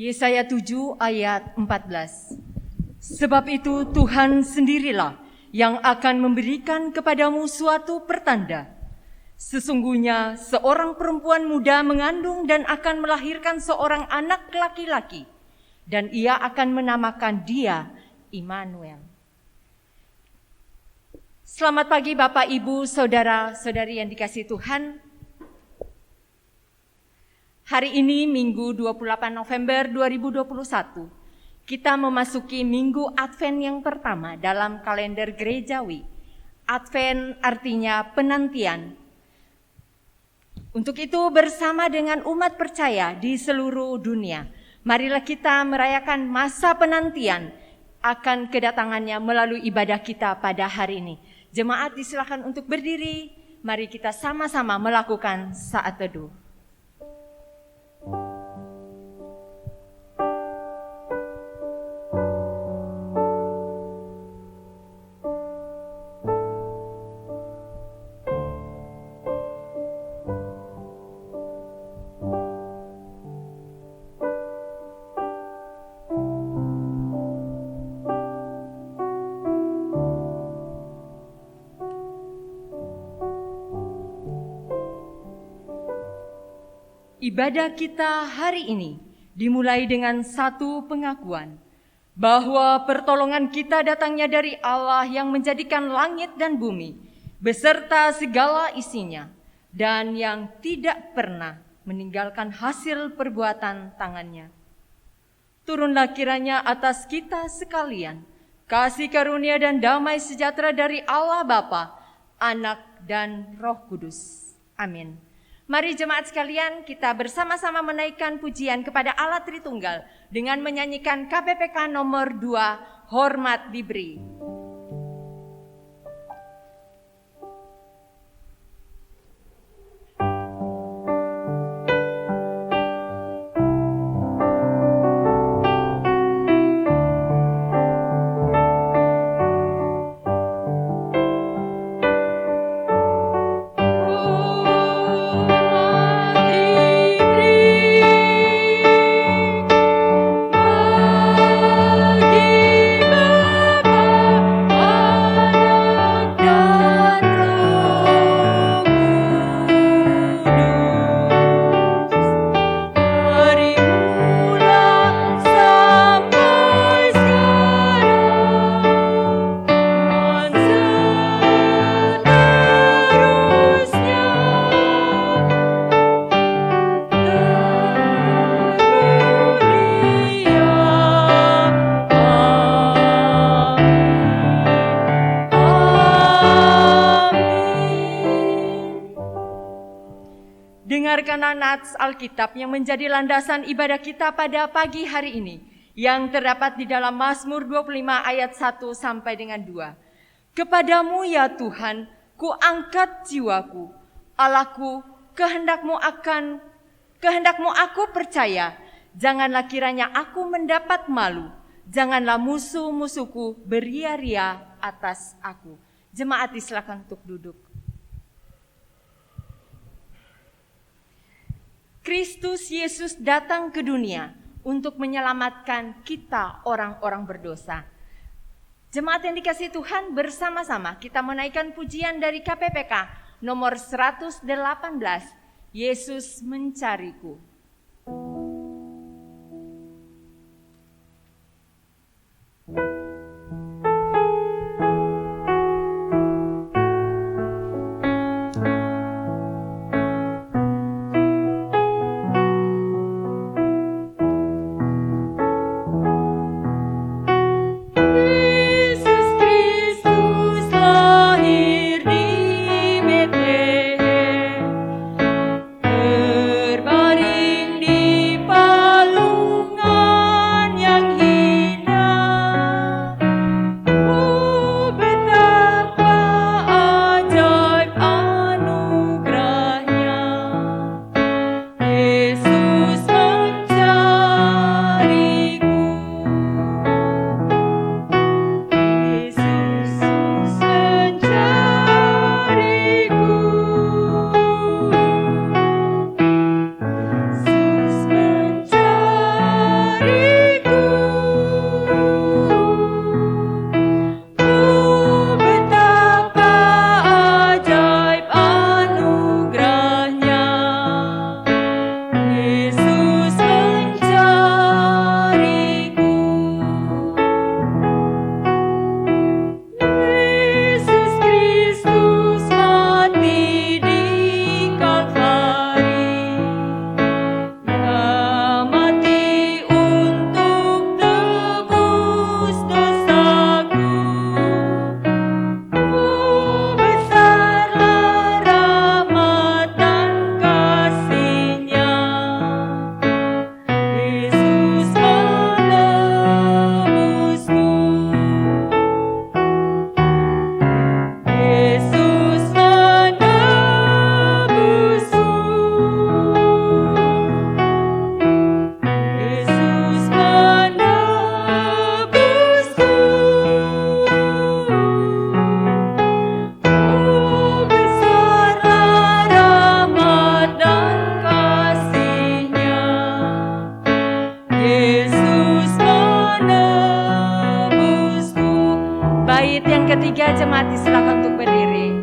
Yesaya 7 ayat 14. Sebab itu Tuhan sendirilah yang akan memberikan kepadamu suatu pertanda. Sesungguhnya seorang perempuan muda mengandung dan akan melahirkan seorang anak laki-laki, dan ia akan menamakan dia Immanuel. Selamat pagi Bapak, Ibu, Saudara-saudari yang dikasihi Tuhan. Hari ini Minggu 28 November 2021, kita memasuki Minggu Advent yang pertama dalam kalender gerejawi. Advent artinya penantian. Untuk itu bersama dengan umat percaya di seluruh dunia, marilah kita merayakan masa penantian akan kedatangannya melalui ibadah kita pada hari ini. Jemaat disilakan untuk berdiri, mari kita sama-sama melakukan saat teduh. Ibadah kita hari ini dimulai dengan satu pengakuan bahwa pertolongan kita datangnya dari Allah yang menjadikan langit dan bumi beserta segala isinya dan yang tidak pernah meninggalkan hasil perbuatan tangannya. Turunlah kiranya atas kita sekalian kasih karunia dan damai sejahtera dari Allah Bapa, Anak dan Roh Kudus. Amin. Mari jemaat sekalian kita bersama-sama menaikkan pujian kepada Allah Tritunggal dengan menyanyikan KPPK nomor 2, Hormat Diberi. Dengarkanlah nats Alkitab yang menjadi landasan ibadah kita pada pagi hari ini, yang terdapat di dalam Mazmur 25 ayat 1 sampai dengan 2. Kepadamu ya Tuhan, ku angkat jiwaku, Allahku, kehendakmu aku percaya, janganlah kiranya aku mendapat malu, janganlah musuh-musuhku beria-ria atas aku. Jemaat disilakan untuk duduk. Kristus Yesus datang ke dunia untuk menyelamatkan kita orang-orang berdosa. Jemaat yang dikasihi Tuhan, bersama-sama kita menaikkan pujian dari KPPK nomor 118, Yesus mencariku. Berbari 3 jemaat silakan untuk berdiri.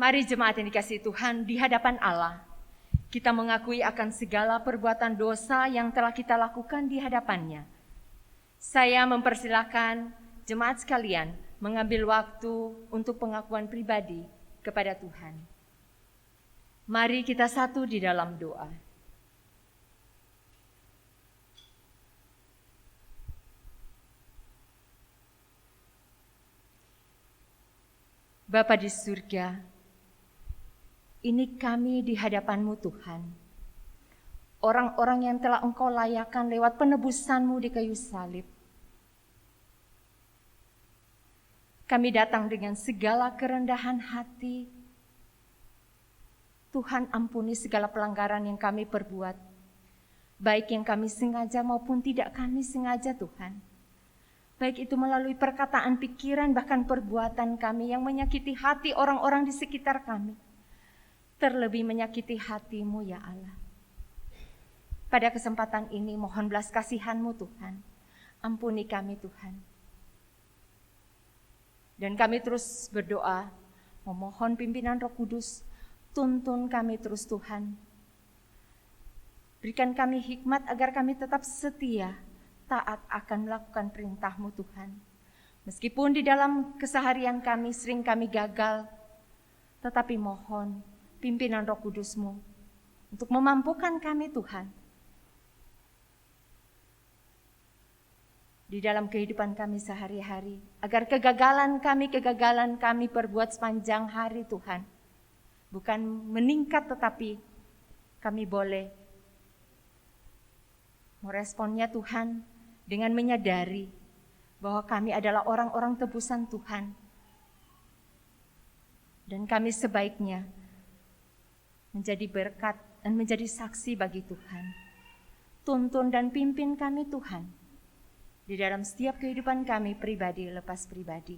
Mari jemaat yang dikasihi Tuhan, di hadapan Allah, kita mengakui akan segala perbuatan dosa yang telah kita lakukan di hadapannya. Saya mempersilakan jemaat sekalian mengambil waktu untuk pengakuan pribadi kepada Tuhan. Mari kita satu di dalam doa. Bapa di surga, ini kami di hadapan-Mu Tuhan. Orang-orang yang telah Engkau layakkan lewat penebusan-Mu di kayu salib. Kami datang dengan segala kerendahan hati. Tuhan, ampuni segala pelanggaran yang kami perbuat. Baik yang kami sengaja maupun tidak kami sengaja, Tuhan. Baik itu melalui perkataan, pikiran, bahkan perbuatan kami yang menyakiti hati orang-orang di sekitar kami. Terlebih menyakiti hati-Mu ya Allah. Pada kesempatan ini mohon belas kasihan-Mu Tuhan. Ampuni kami Tuhan. Dan kami terus berdoa, memohon pimpinan Roh Kudus, tuntun kami terus Tuhan. Berikan kami hikmat agar kami tetap setia, taat akan melakukan perintah-Mu Tuhan. Meskipun di dalam keseharian kami sering kami gagal, tetapi mohon pimpinan Roh Kudus-Mu untuk memampukan kami Tuhan. Di dalam kehidupan kami sehari-hari, agar kegagalan kami perbuat sepanjang hari Tuhan. Bukan meningkat tetapi kami boleh meresponnya Tuhan dengan menyadari bahwa kami adalah orang-orang tebusan Tuhan. Dan kami sebaiknya menjadi berkat dan menjadi saksi bagi Tuhan. Tuntun dan pimpin kami Tuhan, di dalam setiap kehidupan kami pribadi lepas pribadi.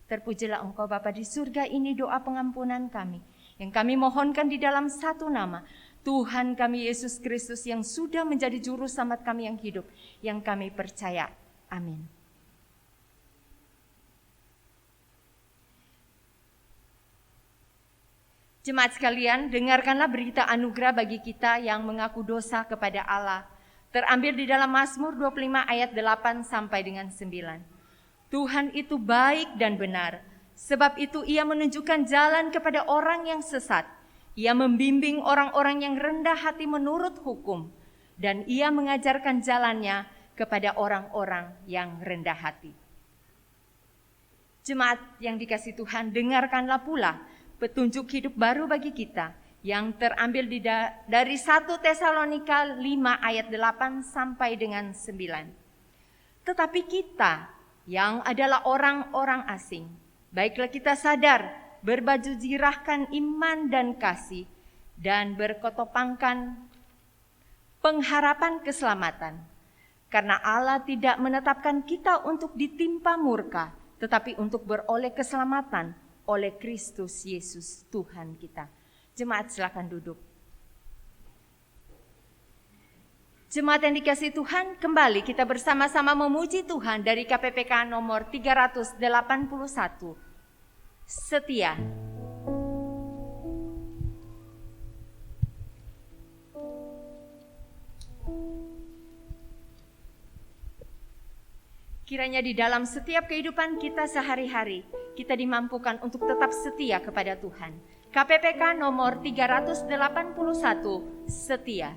Terpujilah Engkau Bapa di surga, ini doa pengampunan kami, yang kami mohonkan di dalam satu nama, Tuhan kami Yesus Kristus yang sudah menjadi juru selamat kami yang hidup, yang kami percaya. Amin. Jemaat sekalian, dengarkanlah berita anugerah bagi kita yang mengaku dosa kepada Allah. Terambil di dalam Mazmur 25 ayat 8 sampai dengan 9. Tuhan itu baik dan benar, sebab itu Ia menunjukkan jalan kepada orang yang sesat. Ia membimbing orang-orang yang rendah hati menurut hukum, dan Ia mengajarkan jalannya kepada orang-orang yang rendah hati. Jemaat yang dikasihi Tuhan, dengarkanlah pula petunjuk hidup baru bagi kita yang terambil dari 1 Tesalonika 5 ayat 8 sampai dengan 9. Tetapi kita yang adalah orang-orang asing, baiklah kita sadar, berbaju zirahkan iman dan kasih, dan berkotopangkan pengharapan keselamatan. Karena Allah tidak menetapkan kita untuk ditimpa murka, tetapi untuk beroleh keselamatan oleh Kristus Yesus Tuhan kita. Jemaat silakan duduk. Jemaat yang dikasihi Tuhan, kembali kita bersama-sama memuji Tuhan dari KPPK nomor 381. Setia. Kiranya di dalam setiap kehidupan kita sehari-hari, kita dimampukan untuk tetap setia kepada Tuhan. KPPK nomor 381, setia.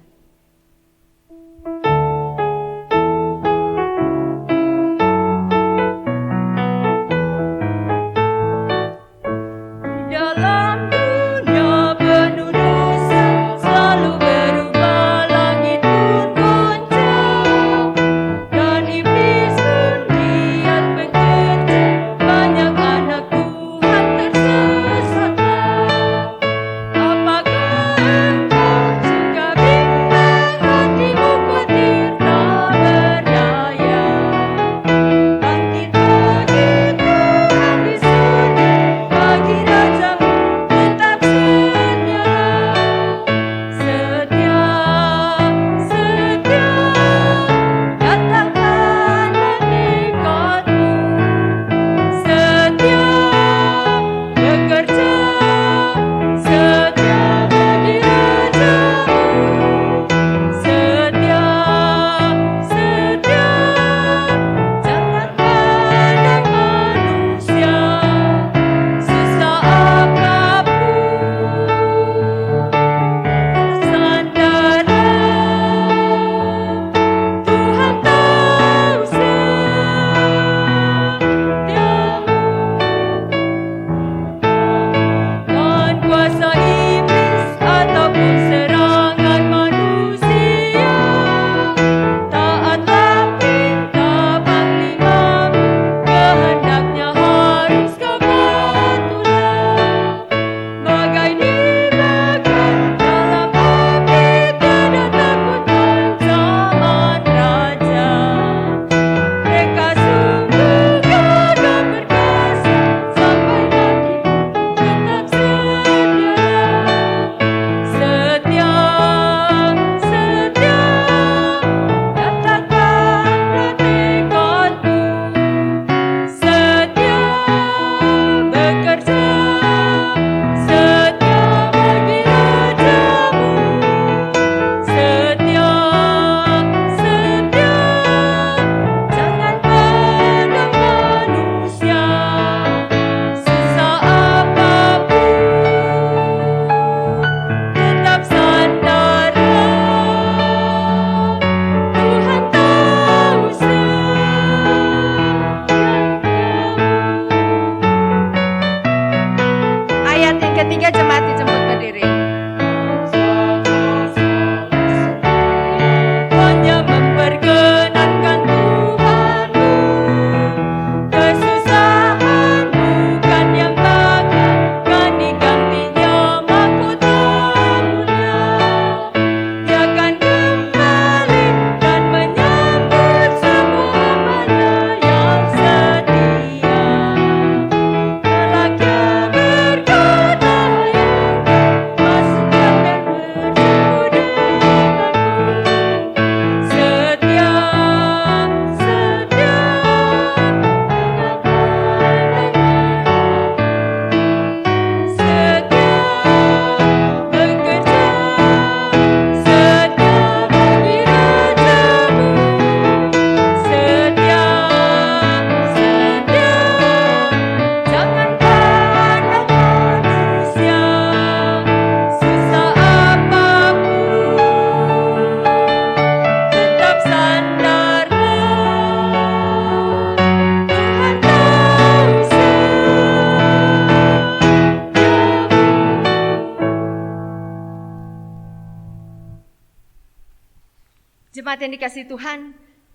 Jemaat yang dikasihi Tuhan,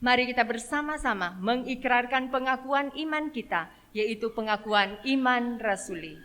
mari kita bersama-sama mengikrarkan pengakuan iman kita, yaitu pengakuan iman rasuli.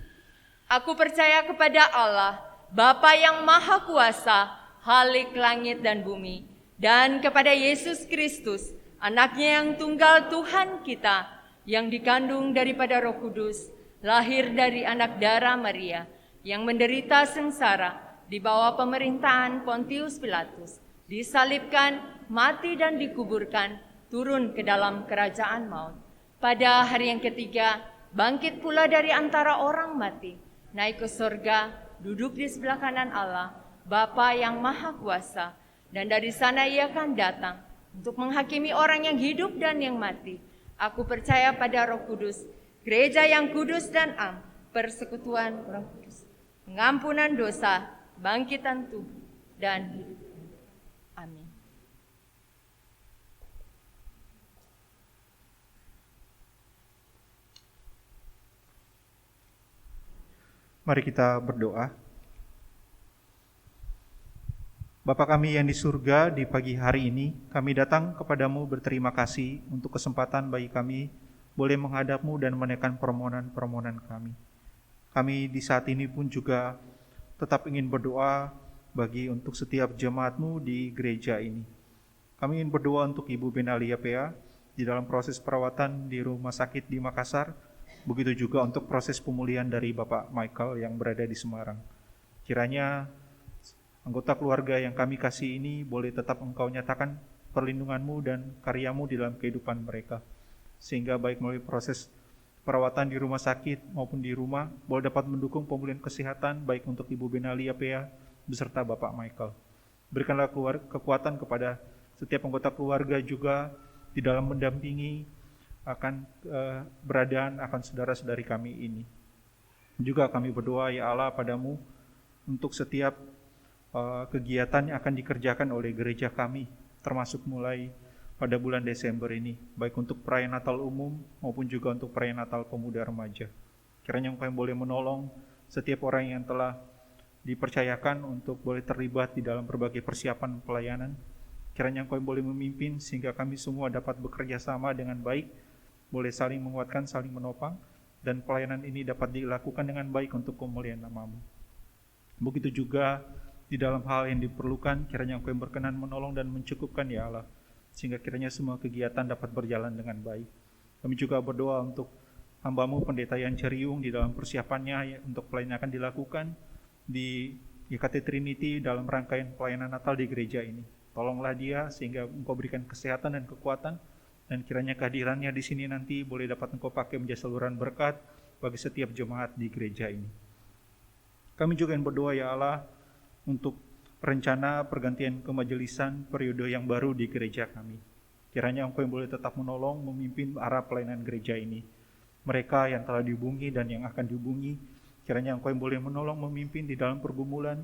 Aku percaya kepada Allah, Bapa yang Maha Kuasa, Khalik langit dan bumi, dan kepada Yesus Kristus, Anaknya yang tunggal Tuhan kita, yang dikandung daripada Roh Kudus, lahir dari anak darah Maria, yang menderita sengsara di bawah pemerintahan Pontius Pilatus, disalibkan, mati dan dikuburkan, turun ke dalam kerajaan maut. Pada hari yang ketiga, bangkit pula dari antara orang mati, naik ke surga, duduk di sebelah kanan Allah, Bapa yang Maha Kuasa, dan dari sana ia akan datang untuk menghakimi orang yang hidup dan yang mati. Aku percaya pada Roh Kudus, gereja yang kudus dan am, persekutuan Roh Kudus, pengampunan dosa, bangkitan tubuh, dan hidup. Amin. Mari kita berdoa. Bapa kami yang di surga, di pagi hari ini, kami datang kepadamu berterima kasih untuk kesempatan bagi kami boleh menghadap-Mu dan menaikkan permohonan-permohonan kami. Kami di saat ini pun juga tetap ingin berdoa bagi untuk setiap jemaat-Mu di gereja ini. Kami ingin berdoa untuk Ibu Benalia Pea di dalam proses perawatan di rumah sakit di Makassar, begitu juga untuk proses pemulihan dari Bapak Michael yang berada di Semarang. Kiranya anggota keluarga yang kami kasih ini boleh tetap Engkau nyatakan perlindungan-Mu dan karya-Mu di dalam kehidupan mereka, sehingga baik melalui proses perawatan di rumah sakit maupun di rumah boleh dapat mendukung pemulihan kesehatan baik untuk Ibu Benalia Pea beserta Bapak Michael. Berikanlah kekuatan kepada setiap anggota keluarga juga di dalam mendampingi akan beradaan akan saudara-saudari kami ini. Juga kami berdoa ya Allah padamu untuk setiap kegiatan yang akan dikerjakan oleh gereja kami, termasuk mulai pada bulan Desember ini, baik untuk perayaan Natal umum maupun juga untuk perayaan Natal pemuda remaja. Kiranya Engkau yang boleh menolong setiap orang yang telah dipercayakan untuk boleh terlibat di dalam berbagai persiapan pelayanan. Kiranya Engkau yang boleh memimpin sehingga kami semua dapat bekerja sama dengan baik, boleh saling menguatkan, saling menopang, dan pelayanan ini dapat dilakukan dengan baik untuk kemuliaan nama-Mu. Begitu juga di dalam hal yang diperlukan, kiranya Engkau yang berkenan menolong dan mencukupkan ya Allah, sehingga kiranya semua kegiatan dapat berjalan dengan baik. Kami juga berdoa untuk hamba-Mu Pendeta Yan Ceriung di dalam persiapannya untuk pelayanan akan dilakukan di GKT Trinity dalam rangkaian pelayanan Natal di gereja ini. Tolonglah dia sehingga Engkau berikan kesehatan dan kekuatan, dan kiranya kehadirannya di sini nanti boleh dapat Engkau pakai menjadi saluran berkat bagi setiap jemaat di gereja ini. Kami juga yang berdoa ya Allah untuk rencana pergantian kemajelisan periode yang baru di gereja kami. Kiranya Engkau yang boleh tetap menolong, memimpin arah pelayanan gereja ini. Mereka yang telah dihubungi dan yang akan dihubungi, kiranya Engkau yang boleh menolong, memimpin di dalam pergumulan,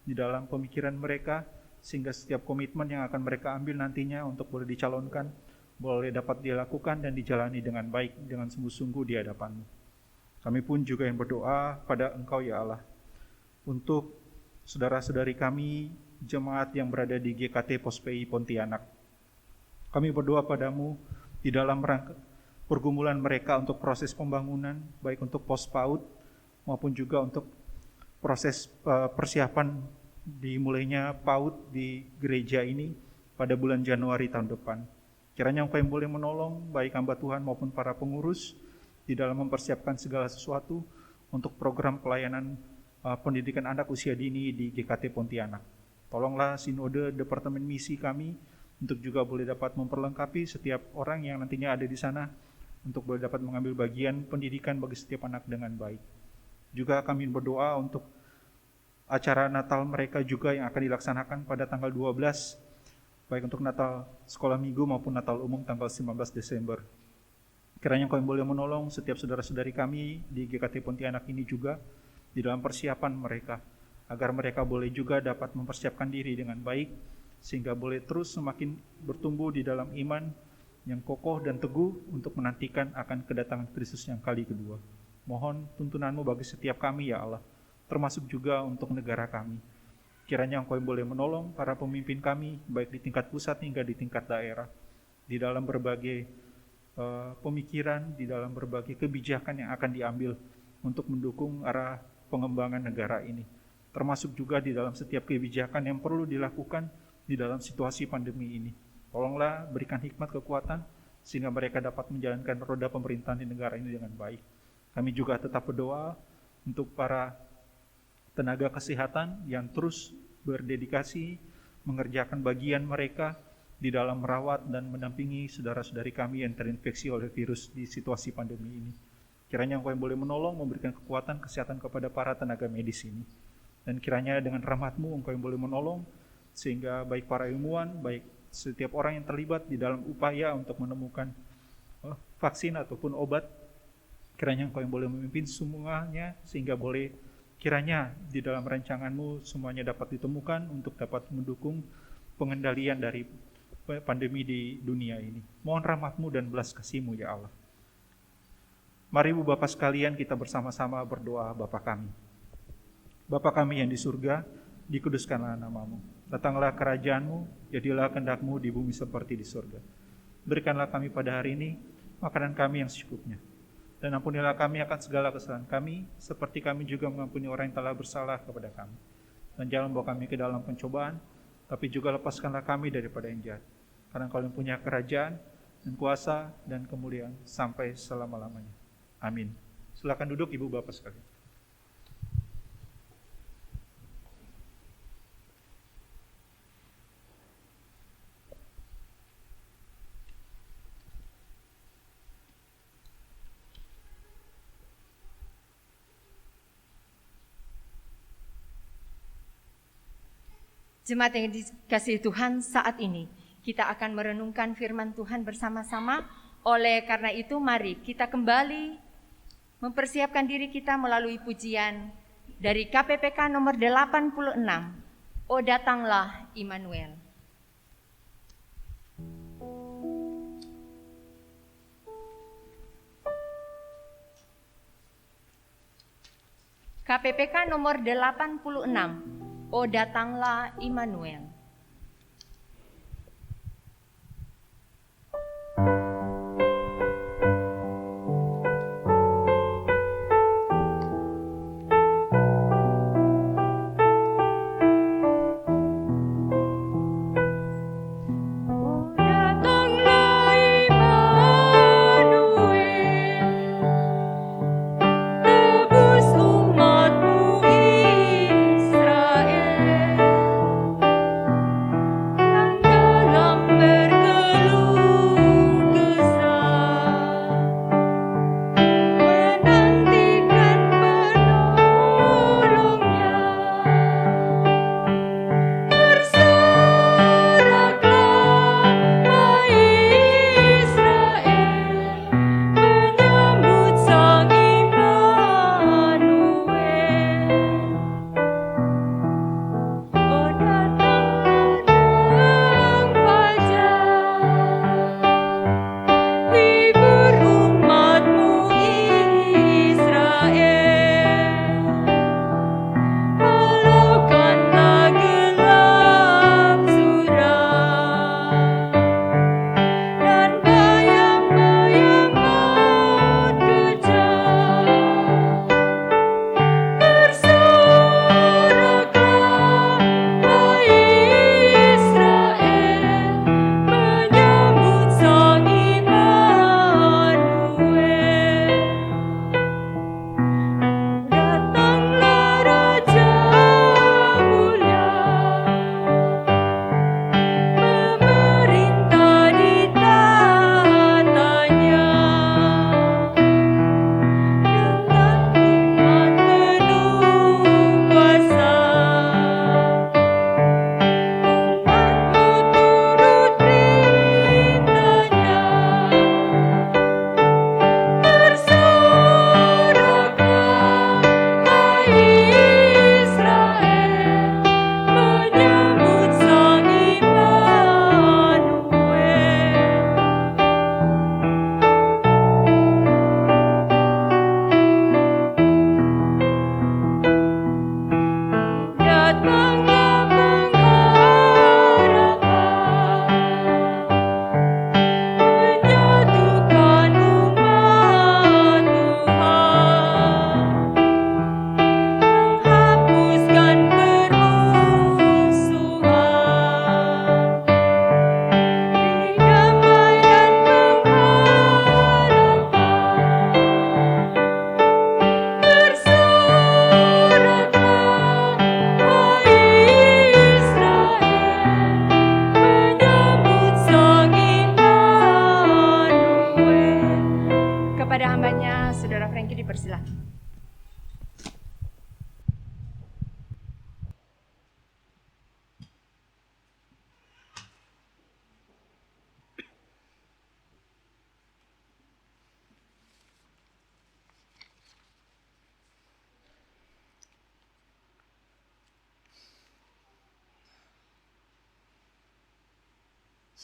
di dalam pemikiran mereka, sehingga setiap komitmen yang akan mereka ambil nantinya untuk boleh dicalonkan, boleh dapat dilakukan dan dijalani dengan baik, dengan sungguh-sungguh di hadapan-Mu. Kami pun juga yang berdoa pada Engkau ya Allah, untuk saudara-saudari kami, jemaat yang berada di GKT Pospei Pontianak. Kami berdoa padamu di dalam rangka pergumulan mereka untuk proses pembangunan, baik untuk pos PAUD maupun juga untuk proses persiapan dimulainya PAUD di gereja ini pada bulan Januari tahun depan. Kiranya Engkau yang boleh menolong, baik hamba Tuhan maupun para pengurus, di dalam mempersiapkan segala sesuatu untuk program pelayanan pendidikan anak usia dini di GKT Pontianak. Tolonglah Sinode Departemen Misi kami untuk juga boleh dapat memperlengkapi setiap orang yang nantinya ada di sana untuk boleh dapat mengambil bagian pendidikan bagi setiap anak dengan baik. Juga kami berdoa untuk acara Natal mereka juga yang akan dilaksanakan pada tanggal 12, baik untuk Natal sekolah minggu maupun Natal umum tanggal 19 Desember. Kiranya Engkau yang boleh menolong setiap saudara-saudari kami di GKT Pontianak ini juga di dalam persiapan mereka, agar mereka boleh juga dapat mempersiapkan diri dengan baik, sehingga boleh terus semakin bertumbuh di dalam iman yang kokoh dan teguh untuk menantikan akan kedatangan Kristus yang kali kedua. Mohon tuntunan-Mu bagi setiap kami ya Allah, termasuk juga untuk negara kami. Kiranya Engkau yang boleh menolong para pemimpin kami, baik di tingkat pusat hingga di tingkat daerah, di dalam berbagai pemikiran, di dalam berbagai kebijakan yang akan diambil untuk mendukung arah pengembangan negara ini, termasuk juga di dalam setiap kebijakan yang perlu dilakukan di dalam situasi pandemi ini. Tolonglah berikan hikmat kekuatan sehingga mereka dapat menjalankan roda pemerintahan di negara ini dengan baik. Kami juga tetap berdoa untuk para tenaga kesehatan yang terus berdedikasi mengerjakan bagian mereka di dalam merawat dan mendampingi saudara-saudari kami yang terinfeksi oleh virus di situasi pandemi ini. Kiranya Engkau yang boleh menolong, memberikan kekuatan, kesehatan kepada para tenaga medis ini. Dan kiranya dengan rahmat-Mu Engkau yang boleh menolong, sehingga baik para ilmuwan, baik setiap orang yang terlibat di dalam upaya untuk menemukan vaksin ataupun obat. Kiranya Engkau yang boleh memimpin semuanya, sehingga boleh kiranya di dalam rancangan-Mu semuanya dapat ditemukan untuk dapat mendukung pengendalian dari pandemi di dunia ini. Mohon rahmat-Mu dan belas kasih-Mu ya Allah. Mari Ibu Bapak sekalian, kita bersama-sama berdoa Bapa kami. Bapa kami yang di surga, dikuduskanlah nama-Mu. Datanglah kerajaan-Mu, jadilah kehendak-Mu di bumi seperti di surga. Berikanlah kami pada hari ini makanan kami yang secukupnya. Dan ampunilah kami akan segala kesalahan kami, seperti kami juga mengampuni orang yang telah bersalah kepada kami. Dan jangan bawa kami ke dalam pencobaan, tapi juga lepaskanlah kami daripada yang jahat. Karena Engkau yang punya kerajaan dan kuasa dan kemuliaan sampai selama-lamanya. Amin. Silakan duduk Ibu Bapak sekalian. Jemaat yang dikasihi Tuhan, saat ini kita akan merenungkan firman Tuhan bersama-sama. Oleh karena itu, mari kita kembali mempersiapkan diri kita melalui pujian dari KPPK nomor 86. O datanglah Immanuel. KPPK nomor 86. O datanglah Immanuel. Israel.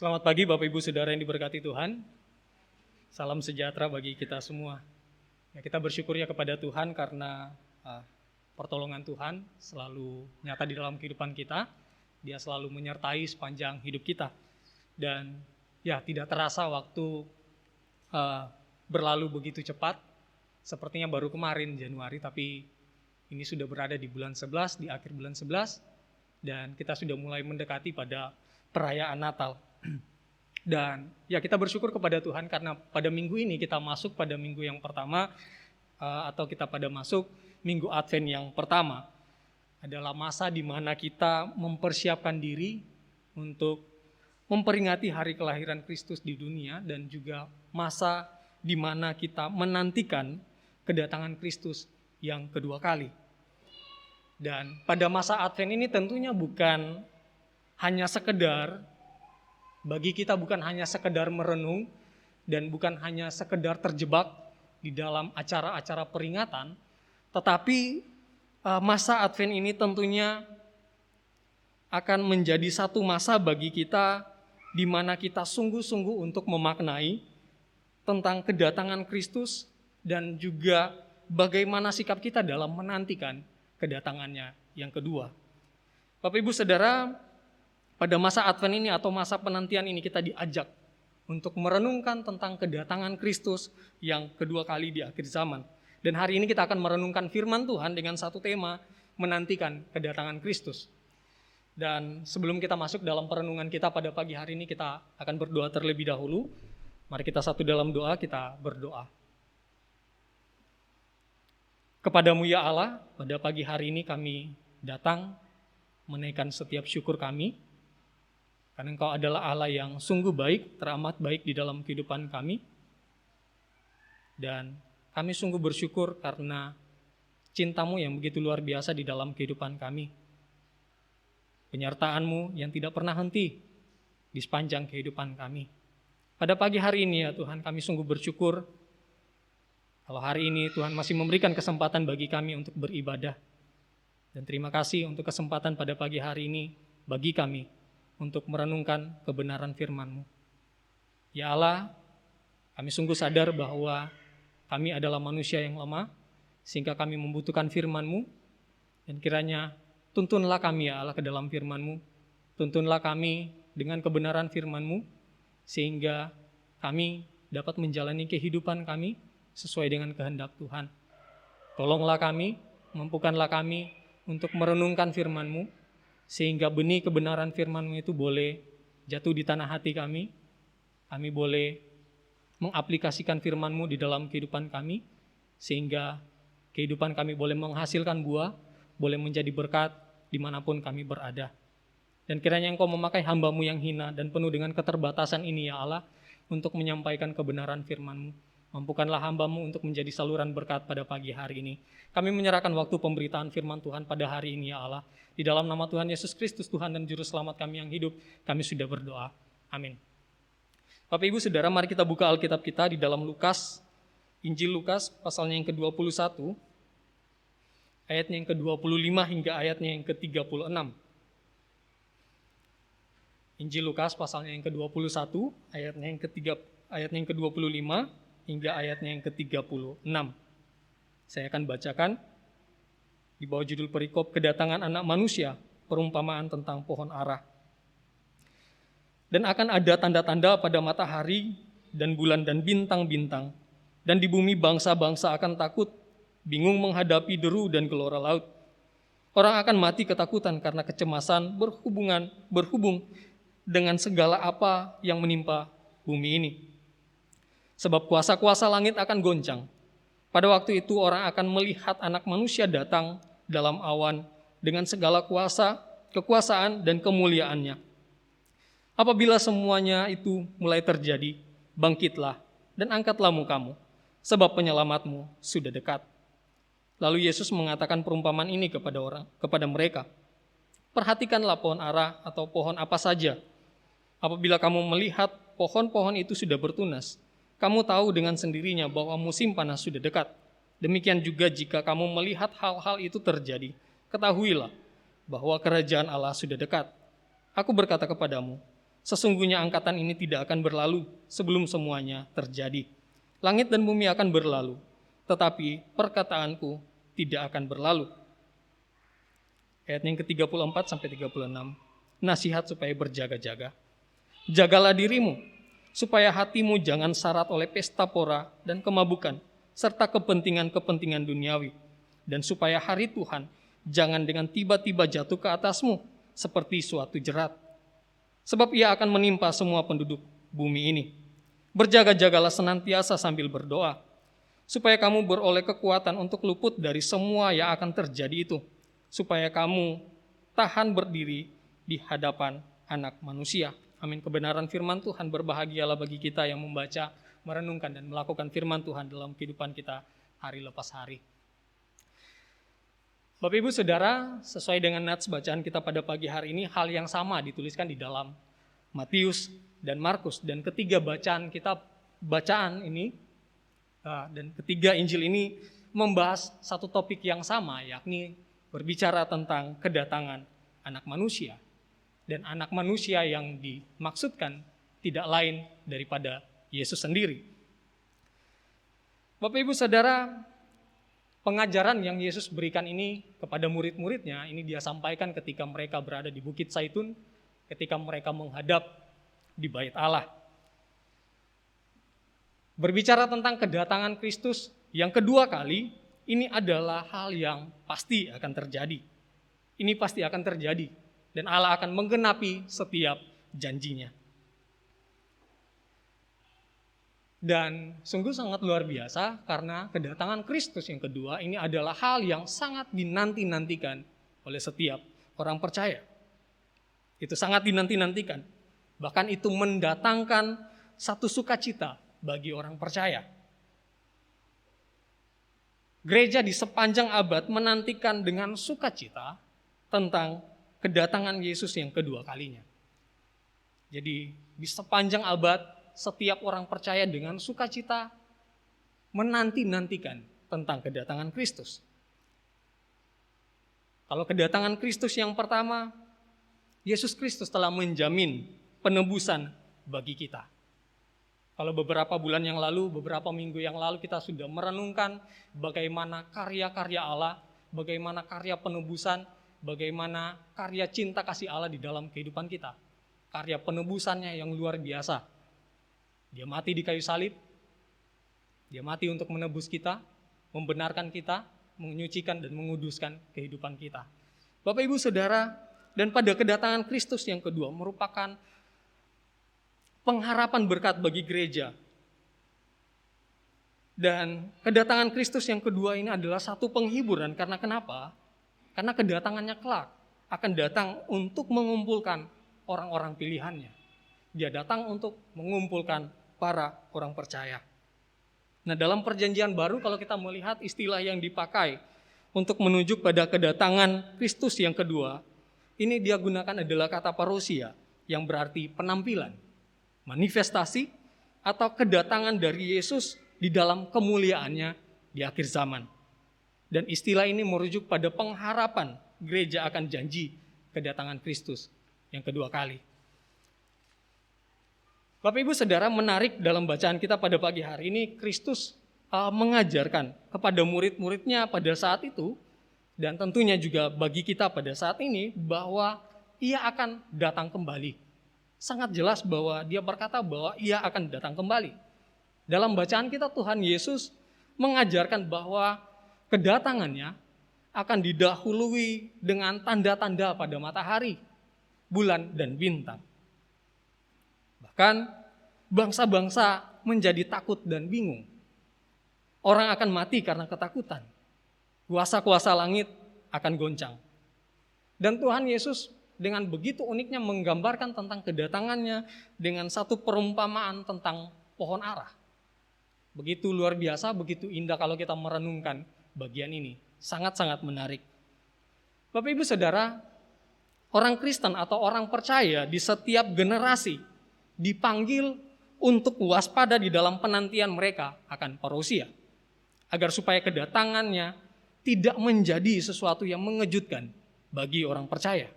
Selamat pagi Bapak Ibu Saudara yang diberkati Tuhan. Salam sejahtera bagi kita semua. Ya, kita bersyukur ya kepada Tuhan karena pertolongan Tuhan selalu nyata di dalam kehidupan kita. Dia selalu menyertai sepanjang hidup kita. Dan ya tidak terasa waktu berlalu begitu cepat. Sepertinya baru kemarin Januari, tapi ini sudah berada di bulan 11, di akhir bulan 11. Dan kita sudah mulai mendekati pada perayaan Natal. Dan ya kita bersyukur kepada Tuhan karena pada minggu ini kita masuk pada minggu yang pertama atau kita pada masuk minggu Advent yang pertama. Adalah masa di mana kita mempersiapkan diri untuk memperingati hari kelahiran Kristus di dunia dan juga masa di mana kita menantikan kedatangan Kristus yang kedua kali. Dan pada masa Advent ini tentunya bukan hanya sekedar bagi kita bukan hanya sekedar merenung dan bukan hanya sekedar terjebak di dalam acara-acara peringatan, tetapi masa Advent ini tentunya akan menjadi satu masa bagi kita di mana kita sungguh-sungguh untuk memaknai tentang kedatangan Kristus dan juga bagaimana sikap kita dalam menantikan kedatangannya yang kedua. Bapak Ibu Saudara, pada masa Advent ini atau masa penantian ini kita diajak untuk merenungkan tentang kedatangan Kristus yang kedua kali di akhir zaman. Dan hari ini kita akan merenungkan firman Tuhan dengan satu tema, menantikan kedatangan Kristus. Dan sebelum kita masuk dalam perenungan kita pada pagi hari ini, kita akan berdoa terlebih dahulu. Mari kita satu dalam doa, kita berdoa. Kepadamu ya Allah, pada pagi hari ini kami datang menaikkan setiap syukur kami, karena Engkau adalah Allah yang sungguh baik, teramat baik di dalam kehidupan kami. Dan kami sungguh bersyukur karena cinta-Mu yang begitu luar biasa di dalam kehidupan kami. Penyertaan-Mu yang tidak pernah henti di sepanjang kehidupan kami. Pada pagi hari ini ya Tuhan, kami sungguh bersyukur kalau hari ini Tuhan masih memberikan kesempatan bagi kami untuk beribadah. Dan terima kasih untuk kesempatan pada pagi hari ini bagi kami untuk merenungkan kebenaran firman-Mu. Ya Allah, kami sungguh sadar bahwa kami adalah manusia yang lemah, sehingga kami membutuhkan firman-Mu, dan kiranya tuntunlah kami ya Allah ke dalam firman-Mu, tuntunlah kami dengan kebenaran firman-Mu, sehingga kami dapat menjalani kehidupan kami sesuai dengan kehendak Tuhan. Tolonglah kami, mampukanlah kami untuk merenungkan firman-Mu, sehingga benih kebenaran firman-Mu itu boleh jatuh di tanah hati kami. Kami boleh mengaplikasikan firman-Mu di dalam kehidupan kami, sehingga kehidupan kami boleh menghasilkan buah, boleh menjadi berkat dimanapun kami berada. Dan kiranya Engkau memakai hamba-Mu yang hina dan penuh dengan keterbatasan ini ya Allah, untuk menyampaikan kebenaran firman-Mu. Mampukanlah hamba-Mu untuk menjadi saluran berkat pada pagi hari ini. Kami menyerahkan waktu pemberitaan firman Tuhan pada hari ini ya Allah. Di dalam nama Tuhan Yesus Kristus, Tuhan dan Juru Selamat kami yang hidup, kami sudah berdoa. Amin. Bapak Ibu Saudara, mari kita buka Alkitab kita di dalam Lukas, Injil Lukas, pasalnya yang ke-21, ayatnya yang ke-25 hingga ayatnya yang ke-36. Injil Lukas, pasalnya yang ke-21, ayatnya yang ke-25 hingga ayatnya yang ke-36. Saya akan bacakan di bawah judul perikop kedatangan anak manusia, perumpamaan tentang pohon ara. Dan akan ada tanda-tanda pada matahari dan bulan dan bintang-bintang, dan di bumi bangsa-bangsa akan takut, bingung menghadapi deru dan gelora laut. Orang akan mati ketakutan karena kecemasan berhubung dengan segala apa yang menimpa bumi ini. Sebab kuasa-kuasa langit akan goncang. Pada waktu itu orang akan melihat anak manusia datang dalam awan dengan segala kuasa, kekuasaan, dan kemuliaannya. Apabila semuanya itu mulai terjadi, bangkitlah dan angkatlah mukamu, sebab penyelamatmu sudah dekat. Lalu Yesus mengatakan perumpamaan ini kepada mereka. Perhatikanlah pohon ara atau pohon apa saja. Apabila kamu melihat pohon-pohon itu sudah bertunas, kamu tahu dengan sendirinya bahwa musim panas sudah dekat. Demikian juga jika kamu melihat hal-hal itu terjadi, ketahuilah bahwa kerajaan Allah sudah dekat. Aku berkata kepadamu, Sesungguhnya angkatan ini tidak akan berlalu sebelum semuanya terjadi. Langit dan bumi akan berlalu, tetapi perkataanku tidak akan berlalu. Ayat yang ke-34 sampai 36. Nasihat supaya berjaga-jaga. Jagalah dirimu, supaya hatimu jangan syarat oleh pesta pora dan kemabukan, serta kepentingan-kepentingan duniawi. Dan supaya hari Tuhan jangan dengan tiba-tiba jatuh ke atasmu, seperti suatu jerat. Sebab ia akan menimpa semua penduduk bumi ini. Berjaga-jagalah senantiasa sambil berdoa, supaya kamu beroleh kekuatan untuk luput dari semua yang akan terjadi itu, supaya kamu tahan berdiri di hadapan Anak Manusia. Amin. Kebenaran firman Tuhan, berbahagialah bagi kita yang membaca, merenungkan, dan melakukan firman Tuhan dalam kehidupan kita hari lepas hari. Bapak Ibu Saudara, sesuai dengan nats bacaan kita pada pagi hari ini, hal yang sama dituliskan di dalam Matius dan Markus. Dan ketiga bacaan ini dan ketiga Injil ini membahas satu topik yang sama, yakni berbicara tentang kedatangan Anak Manusia. Dan Anak Manusia yang dimaksudkan tidak lain daripada Yesus sendiri. Bapak Ibu Saudara, pengajaran yang Yesus berikan ini kepada murid-muridnya, ini dia sampaikan ketika mereka berada di Bukit Zaitun, ketika mereka menghadap di Bait Allah. Berbicara tentang kedatangan Kristus yang kedua kali, ini adalah hal yang pasti akan terjadi. Ini pasti akan terjadi, dan Allah akan menggenapi setiap janjinya. Dan sungguh sangat luar biasa karena kedatangan Kristus yang kedua ini adalah hal yang sangat dinanti-nantikan oleh setiap orang percaya. Itu sangat dinanti-nantikan. Bahkan itu mendatangkan satu sukacita bagi orang percaya. Gereja di sepanjang abad menantikan dengan sukacita tentang kedatangan Yesus yang kedua kalinya. Jadi di sepanjang abad setiap orang percaya dengan sukacita menanti-nantikan tentang kedatangan Kristus. Kalau kedatangan Kristus yang pertama, Yesus Kristus telah menjamin penebusan bagi kita. Kalau beberapa bulan yang lalu, beberapa minggu yang lalu kita sudah merenungkan bagaimana karya-karya Allah, bagaimana karya penebusan, bagaimana karya cinta kasih Allah di dalam kehidupan kita. Karya penebusannya yang luar biasa. Dia mati di kayu salib, dia mati untuk menebus kita, membenarkan kita, menyucikan dan menguduskan kehidupan kita. Bapak Ibu Saudara, dan pada kedatangan Kristus yang kedua merupakan pengharapan berkat bagi gereja. Dan kedatangan Kristus yang kedua ini adalah satu penghiburan, karena kenapa? Karena kedatangannya kelak akan datang untuk mengumpulkan orang-orang pilihannya. Dia datang untuk mengumpulkan para orang percaya. Nah, dalam perjanjian baru kalau kita melihat istilah yang dipakai untuk menunjuk pada kedatangan Kristus yang kedua, ini dia gunakan adalah kata parousia yang berarti penampilan, manifestasi atau kedatangan dari Yesus di dalam kemuliaannya di akhir zaman. Dan istilah ini merujuk pada pengharapan gereja akan janji kedatangan Kristus yang kedua kali. Bapak Ibu Saudara, menarik dalam bacaan kita pada pagi hari ini, Kristus mengajarkan kepada murid-muridnya pada saat itu, dan tentunya juga bagi kita pada saat ini, bahwa ia akan datang kembali. Sangat jelas bahwa dia berkata bahwa ia akan datang kembali. Dalam bacaan kita, Tuhan Yesus mengajarkan bahwa kedatangannya akan didahului dengan tanda-tanda pada matahari, bulan, dan bintang. Bahkan bangsa-bangsa menjadi takut dan bingung. Orang akan mati karena ketakutan. Kuasa-kuasa langit akan goncang. Dan Tuhan Yesus dengan begitu uniknya menggambarkan tentang kedatangannya dengan satu perumpamaan tentang pohon ara. Begitu luar biasa, begitu indah kalau kita merenungkan bagian ini. Sangat-sangat menarik. Bapak Ibu Saudara, orang Kristen atau orang percaya di setiap generasi dipanggil untuk waspada di dalam penantian mereka akan parousia, agar supaya kedatangannya tidak menjadi sesuatu yang mengejutkan bagi orang percaya.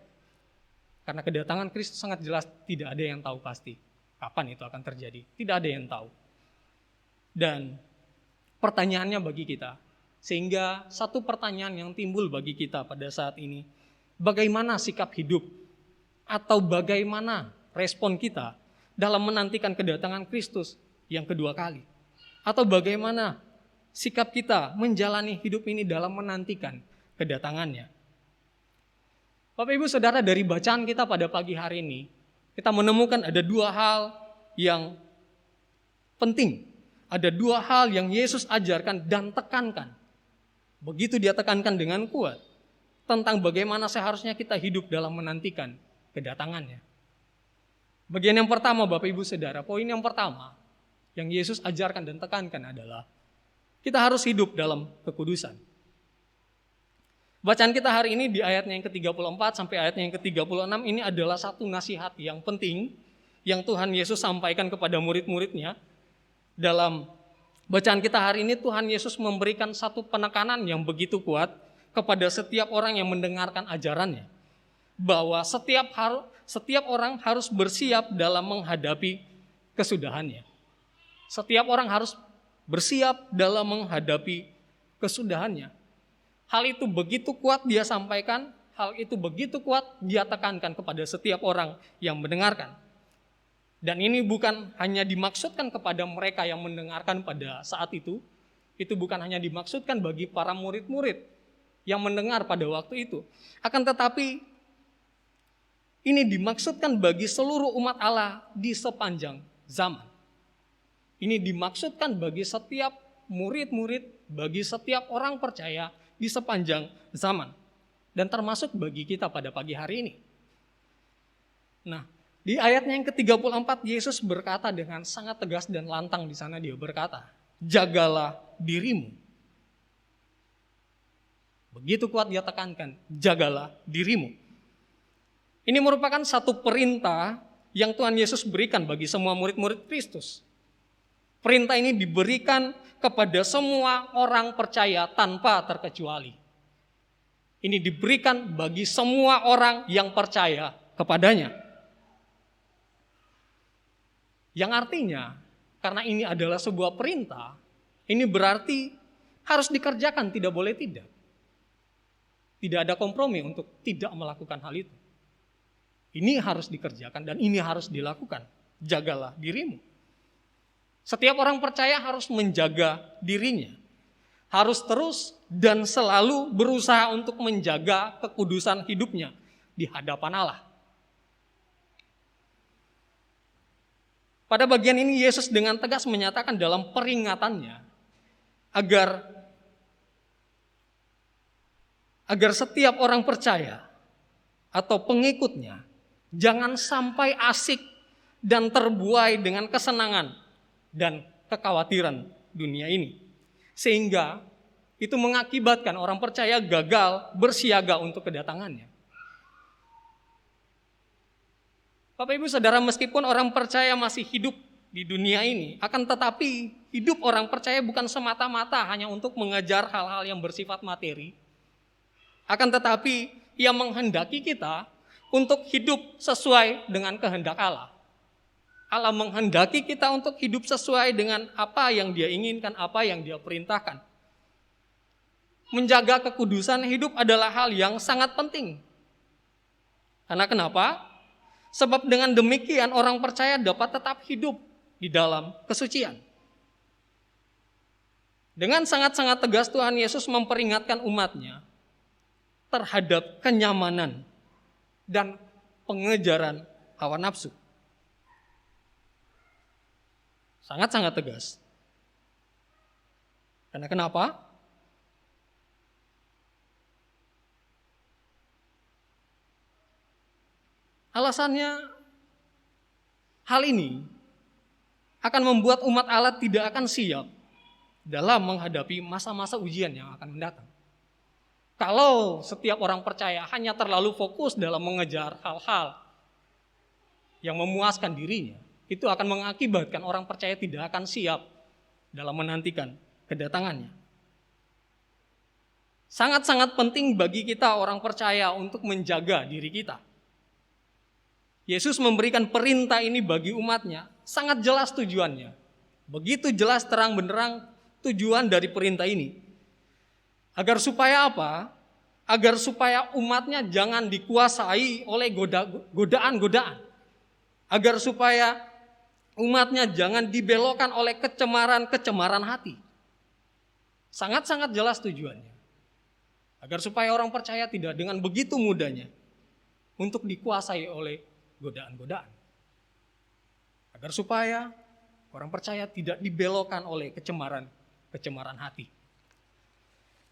Karena kedatangan Kristus sangat jelas, tidak ada yang tahu pasti kapan itu akan terjadi. Tidak ada yang tahu. Dan pertanyaannya bagi kita, sehingga satu pertanyaan yang timbul bagi kita pada saat ini, bagaimana sikap hidup atau bagaimana respon kita dalam menantikan kedatangan Kristus yang kedua kali? Atau bagaimana sikap kita menjalani hidup ini dalam menantikan kedatangannya? Bapak Ibu Saudara, dari bacaan kita pada pagi hari ini, kita menemukan ada dua hal yang penting. Ada dua hal yang Yesus ajarkan dan tekankan. Begitu dia tekankan dengan kuat tentang bagaimana seharusnya kita hidup dalam menantikan kedatangannya. Bagian yang pertama, Bapak Ibu Saudara, poin yang pertama yang Yesus ajarkan dan tekankan adalah kita harus hidup dalam kekudusan. Bacaan kita hari ini di ayatnya yang ke-34 sampai ayatnya yang ke-36 ini adalah satu nasihat yang penting yang Tuhan Yesus sampaikan kepada murid-muridnya. Dalam bacaan kita hari ini Tuhan Yesus memberikan satu penekanan yang begitu kuat kepada setiap orang yang mendengarkan ajarannya. Bahwa setiap orang harus bersiap dalam menghadapi kesudahannya. Setiap orang harus bersiap dalam menghadapi kesudahannya. Hal itu begitu kuat dia sampaikan, hal itu begitu kuat dia tekankan kepada setiap orang yang mendengarkan. Dan ini bukan hanya dimaksudkan kepada mereka yang mendengarkan pada saat itu bukan hanya dimaksudkan bagi para murid-murid yang mendengar pada waktu itu. Akan tetapi ini dimaksudkan bagi seluruh umat Allah di sepanjang zaman. Ini dimaksudkan bagi setiap murid-murid, bagi setiap orang percaya di sepanjang zaman. Dan termasuk bagi kita pada pagi hari ini. Nah, di ayatnya yang ke-34 Yesus berkata dengan sangat tegas dan lantang di sana dia berkata, "Jagalah dirimu." Begitu kuat dia tekankan, jagalah dirimu. Ini merupakan satu perintah yang Tuhan Yesus berikan bagi semua murid-murid Kristus. Perintah ini diberikan kepada semua orang percaya tanpa terkecuali. Ini diberikan bagi semua orang yang percaya kepadanya. Yang artinya, karena ini adalah sebuah perintah, ini berarti harus dikerjakan, tidak boleh tidak. Tidak ada kompromi untuk tidak melakukan hal itu. Ini harus dikerjakan dan ini harus dilakukan. Jagalah dirimu. Setiap orang percaya harus menjaga dirinya. Harus terus dan selalu berusaha untuk menjaga kekudusan hidupnya di hadapan Allah. Pada bagian ini Yesus dengan tegas menyatakan dalam peringatannya agar setiap orang percaya atau pengikutnya jangan sampai asik dan terbuai dengan kesenangan dan kekhawatiran dunia ini. Sehingga itu mengakibatkan orang percaya gagal bersiaga untuk kedatangannya. Bapak Ibu Saudara, meskipun orang percaya masih hidup di dunia ini, akan tetapi hidup orang percaya bukan semata-mata hanya untuk mengejar hal-hal yang bersifat materi. Akan tetapi ia menghendaki kita untuk hidup sesuai dengan kehendak Allah. Allah menghendaki kita untuk hidup sesuai dengan apa yang Dia inginkan, apa yang Dia perintahkan. Menjaga kekudusan hidup adalah hal yang sangat penting. Karena kenapa? Sebab dengan demikian orang percaya dapat tetap hidup di dalam kesucian. Dengan sangat-sangat tegas Tuhan Yesus memperingatkan umatnya terhadap kenyamanan dan pengejaran hawa nafsu. Sangat-sangat tegas. Karena kenapa? Alasannya, hal ini akan membuat umat Allah tidak akan siap dalam menghadapi masa-masa ujian yang akan mendatang. Kalau setiap orang percaya hanya terlalu fokus dalam mengejar hal-hal yang memuaskan dirinya, itu akan mengakibatkan orang percaya tidak akan siap dalam menantikan kedatangannya. Sangat-sangat penting bagi kita orang percaya untuk menjaga diri kita. Yesus memberikan perintah ini bagi umatnya, sangat jelas tujuannya. Begitu jelas terang benderang tujuan dari perintah ini. Agar supaya apa? Agar supaya umatnya jangan dikuasai oleh godaan-godaan. Agar supaya umatnya jangan dibelokkan oleh kecemaran-kecemaran hati. Sangat-sangat jelas tujuannya. Agar supaya orang percaya tidak dengan begitu mudahnya untuk dikuasai oleh godaan-godaan. Agar supaya orang percaya tidak dibelokkan oleh kecemaran hati.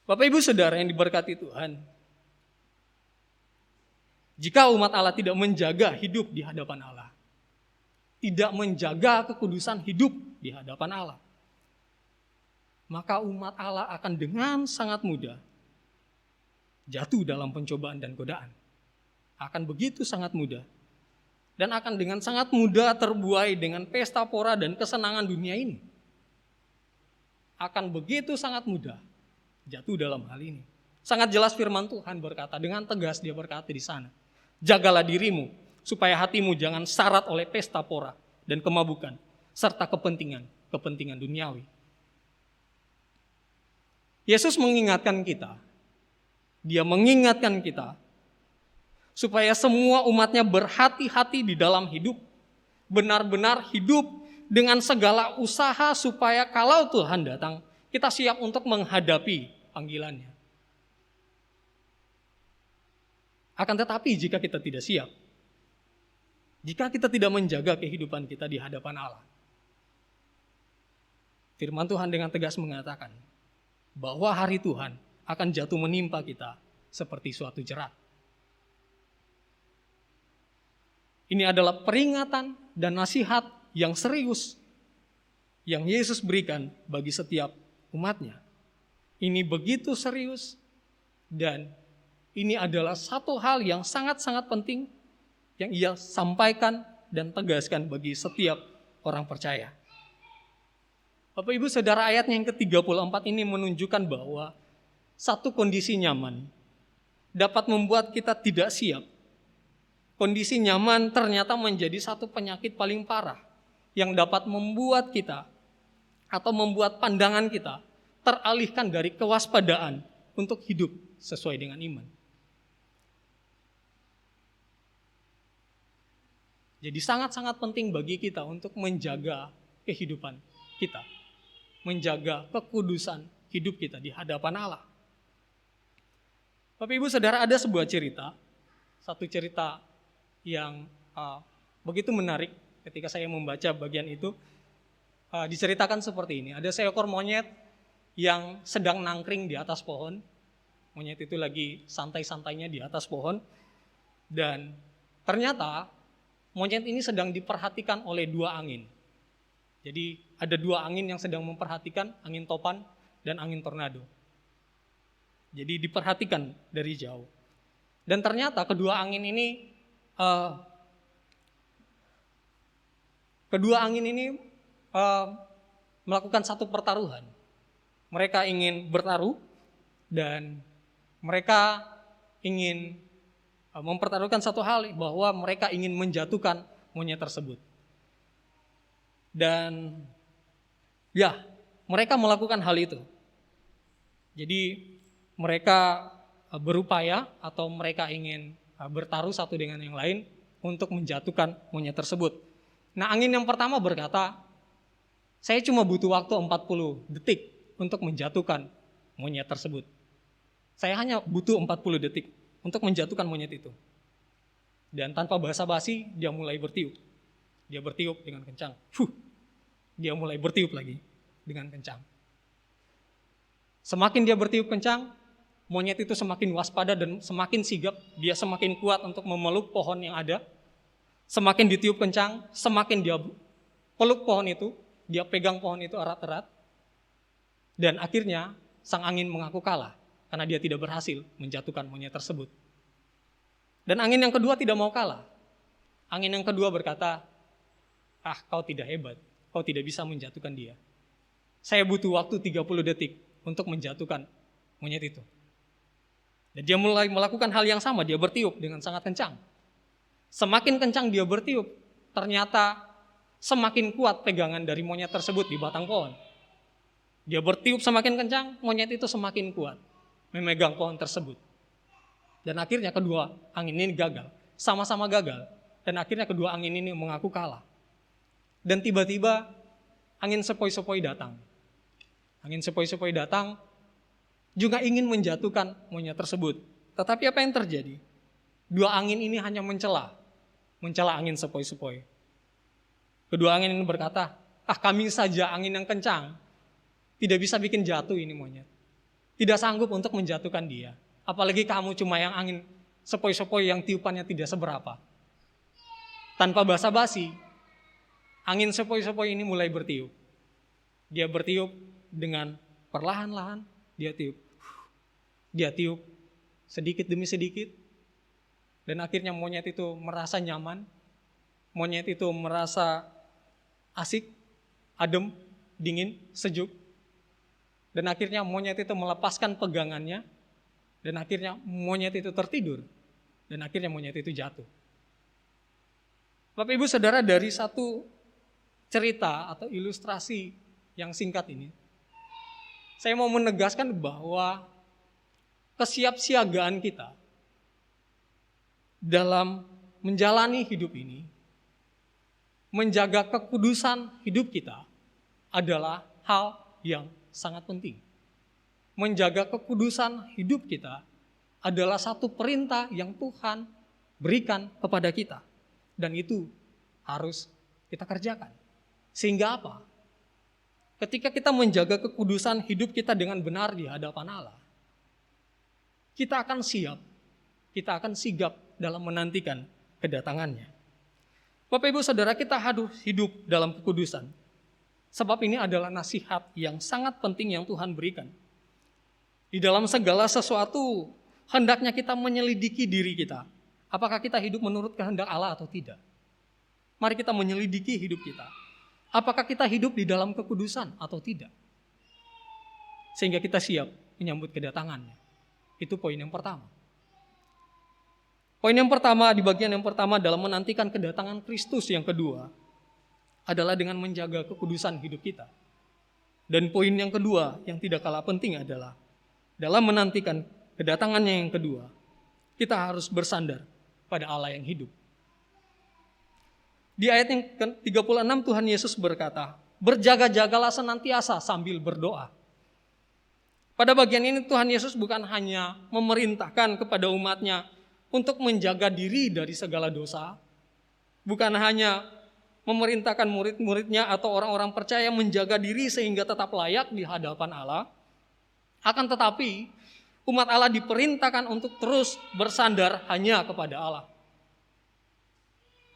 Bapak Ibu Saudara yang diberkati Tuhan, jika umat Allah tidak menjaga hidup di hadapan Allah, tidak menjaga kekudusan hidup di hadapan Allah, maka umat Allah akan dengan sangat mudah jatuh dalam pencobaan dan godaan. Akan begitu sangat mudah. Dan akan dengan sangat mudah terbuai dengan pesta pora dan kesenangan dunia ini. Akan begitu sangat mudah jatuh dalam hal ini. Sangat jelas firman Tuhan berkata, dengan tegas dia berkata di sana, jagalah dirimu supaya hatimu jangan syarat oleh pesta pora dan kemabukan serta kepentingan duniawi. Yesus mengingatkan kita, dia mengingatkan kita supaya semua umatnya berhati-hati di dalam hidup, benar-benar hidup dengan segala usaha supaya kalau Tuhan datang, kita siap untuk menghadapi panggilannya. Akan tetapi jika kita tidak siap, jika kita tidak menjaga kehidupan kita di hadapan Allah, firman Tuhan dengan tegas mengatakan bahwa hari Tuhan akan jatuh menimpa kita seperti suatu jerat. Ini adalah peringatan dan nasihat yang serius yang Yesus berikan bagi setiap umatnya. Ini begitu serius dan ini adalah satu hal yang sangat-sangat penting yang ia sampaikan dan tegaskan bagi setiap orang percaya. Bapak Ibu Saudara, ayatnya yang ke-34 ini menunjukkan bahwa satu kondisi nyaman dapat membuat kita tidak siap. Kondisi nyaman ternyata menjadi satu penyakit paling parah yang dapat membuat kita atau membuat pandangan kita teralihkan dari kewaspadaan untuk hidup sesuai dengan iman. Jadi sangat-sangat penting bagi kita untuk menjaga kehidupan kita, menjaga kekudusan hidup kita di hadapan Allah. Bapak Ibu Saudara, ada sebuah cerita, satu cerita yang begitu menarik ketika saya membaca bagian itu. Diceritakan seperti ini, ada seekor monyet yang sedang nangkring di atas pohon. Monyet itu lagi santai-santainya di atas pohon, dan ternyata monyet ini sedang diperhatikan oleh dua angin. Jadi ada dua angin yang sedang memperhatikan, angin topan dan angin tornado. Jadi diperhatikan dari jauh. Dan ternyata kedua angin ini melakukan satu pertaruhan. Mereka ingin bertaruh dan mereka ingin mempertaruhkan satu hal, bahwa mereka ingin menjatuhkan monyet tersebut. Dan ya, mereka melakukan hal itu. Jadi mereka berupaya atau mereka ingin bertaruh satu dengan yang lain untuk menjatuhkan monyet tersebut. Nah, angin yang pertama berkata, saya cuma butuh waktu 40 detik untuk menjatuhkan monyet tersebut. Saya hanya butuh 40 detik untuk menjatuhkan monyet itu. Dan tanpa basa-basi, dia mulai bertiup. Dia bertiup dengan kencang. Dia mulai bertiup lagi dengan kencang. Semakin dia bertiup kencang, monyet itu semakin waspada dan semakin sigap. Dia semakin kuat untuk memeluk pohon yang ada. Semakin ditiup kencang, semakin dia peluk pohon itu. Dia pegang pohon itu erat-erat. Dan akhirnya sang angin mengaku kalah karena dia tidak berhasil menjatuhkan monyet tersebut. Dan angin yang kedua tidak mau kalah. Angin yang kedua berkata, kau tidak hebat, kau tidak bisa menjatuhkan dia. Saya butuh waktu 30 detik untuk menjatuhkan monyet itu. Dan dia mulai melakukan hal yang sama, dia bertiup dengan sangat kencang. Semakin kencang dia bertiup, ternyata semakin kuat pegangan dari monyet tersebut di batang pohon. Dia bertiup semakin kencang, monyet itu semakin kuat memegang pohon tersebut. Dan akhirnya kedua angin ini gagal, sama-sama gagal. Dan akhirnya kedua angin ini mengaku kalah. Dan tiba-tiba angin sepoi-sepoi datang. Angin sepoi-sepoi datang juga ingin menjatuhkan monyet tersebut. Tetapi apa yang terjadi? Dua angin ini hanya mencela angin sepoi-sepoi. Kedua angin ini berkata, kami saja angin yang kencang, tidak bisa bikin jatuh ini monyet. Tidak sanggup untuk menjatuhkan dia. Apalagi kamu cuma yang angin sepoi-sepoi yang tiupannya tidak seberapa. Tanpa basa-basi, angin sepoi-sepoi ini mulai bertiup. Dia bertiup dengan perlahan-lahan, dia tiup. Dia tiup sedikit demi sedikit. Dan akhirnya monyet itu merasa nyaman. Monyet itu merasa asik, adem, dingin, sejuk. Dan akhirnya monyet itu melepaskan pegangannya. Dan akhirnya monyet itu tertidur. Dan akhirnya monyet itu jatuh. Bapak Ibu Saudara, dari satu cerita atau ilustrasi yang singkat ini, saya mau menegaskan bahwa kesiapsiagaan kita dalam menjalani hidup ini, menjaga kekudusan hidup kita adalah hal yang sangat penting. Menjaga kekudusan hidup kita adalah satu perintah yang Tuhan berikan kepada kita. Dan itu harus kita kerjakan. Sehingga apa? Ketika kita menjaga kekudusan hidup kita dengan benar di hadapan Allah, kita akan siap, kita akan sigap dalam menantikan kedatangannya. Bapak Ibu Saudara, kita harus hidup dalam kekudusan. Sebab ini adalah nasihat yang sangat penting yang Tuhan berikan. Di dalam segala sesuatu, hendaknya kita menyelidiki diri kita. Apakah kita hidup menurut kehendak Allah atau tidak? Mari kita menyelidiki hidup kita. Apakah kita hidup di dalam kekudusan atau tidak? Sehingga kita siap menyambut kedatangannya. Itu poin yang pertama. Poin yang pertama, di bagian yang pertama dalam menantikan kedatangan Kristus yang kedua adalah dengan menjaga kekudusan hidup kita. Dan poin yang kedua yang tidak kalah penting adalah dalam menantikan kedatangannya yang kedua, kita harus bersandar pada Allah yang hidup. Di ayat yang ke-36 Tuhan Yesus berkata, berjaga-jagalah senantiasa sambil berdoa. Pada bagian ini Tuhan Yesus bukan hanya memerintahkan kepada umatnya untuk menjaga diri dari segala dosa. Bukan hanya memerintahkan murid-muridnya atau orang-orang percaya menjaga diri sehingga tetap layak di hadapan Allah. Akan tetapi, umat Allah diperintahkan untuk terus bersandar hanya kepada Allah.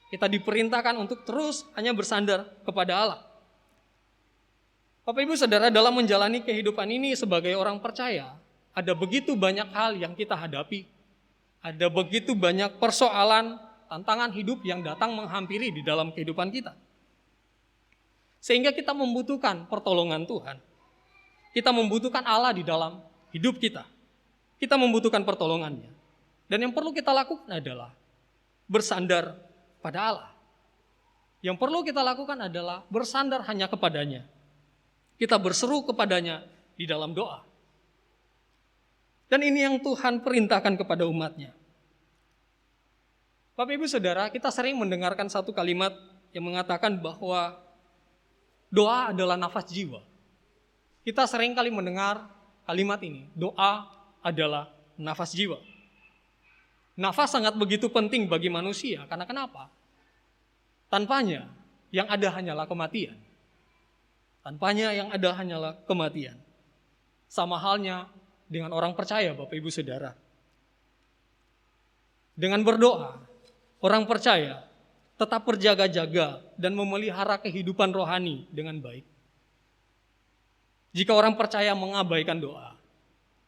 Kita diperintahkan untuk terus hanya bersandar kepada Allah. Bapak Ibu Saudara, dalam menjalani kehidupan ini sebagai orang percaya, ada begitu banyak hal yang kita hadapi. Ada begitu banyak persoalan, tantangan hidup yang datang menghampiri di dalam kehidupan kita. Sehingga kita membutuhkan pertolongan Tuhan. Kita membutuhkan Allah di dalam hidup kita. Kita membutuhkan pertolongannya. Dan yang perlu kita lakukan adalah bersandar pada Allah. Yang perlu kita lakukan adalah bersandar hanya kepadanya. Kita berseru kepadanya di dalam doa. Dan ini yang Tuhan perintahkan kepada umatnya. Bapak Ibu Saudara, kita sering mendengarkan satu kalimat yang mengatakan bahwa doa adalah nafas jiwa. Kita sering kali mendengar kalimat ini, doa adalah nafas jiwa. Nafas sangat begitu penting bagi manusia, karena kenapa? Tanpanya yang ada hanyalah kematian. Tanpanya yang ada hanyalah kematian. Sama halnya dengan orang percaya, Bapak Ibu Saudara. Dengan berdoa, orang percaya tetap berjaga-jaga dan memelihara kehidupan rohani dengan baik. Jika orang percaya mengabaikan doa,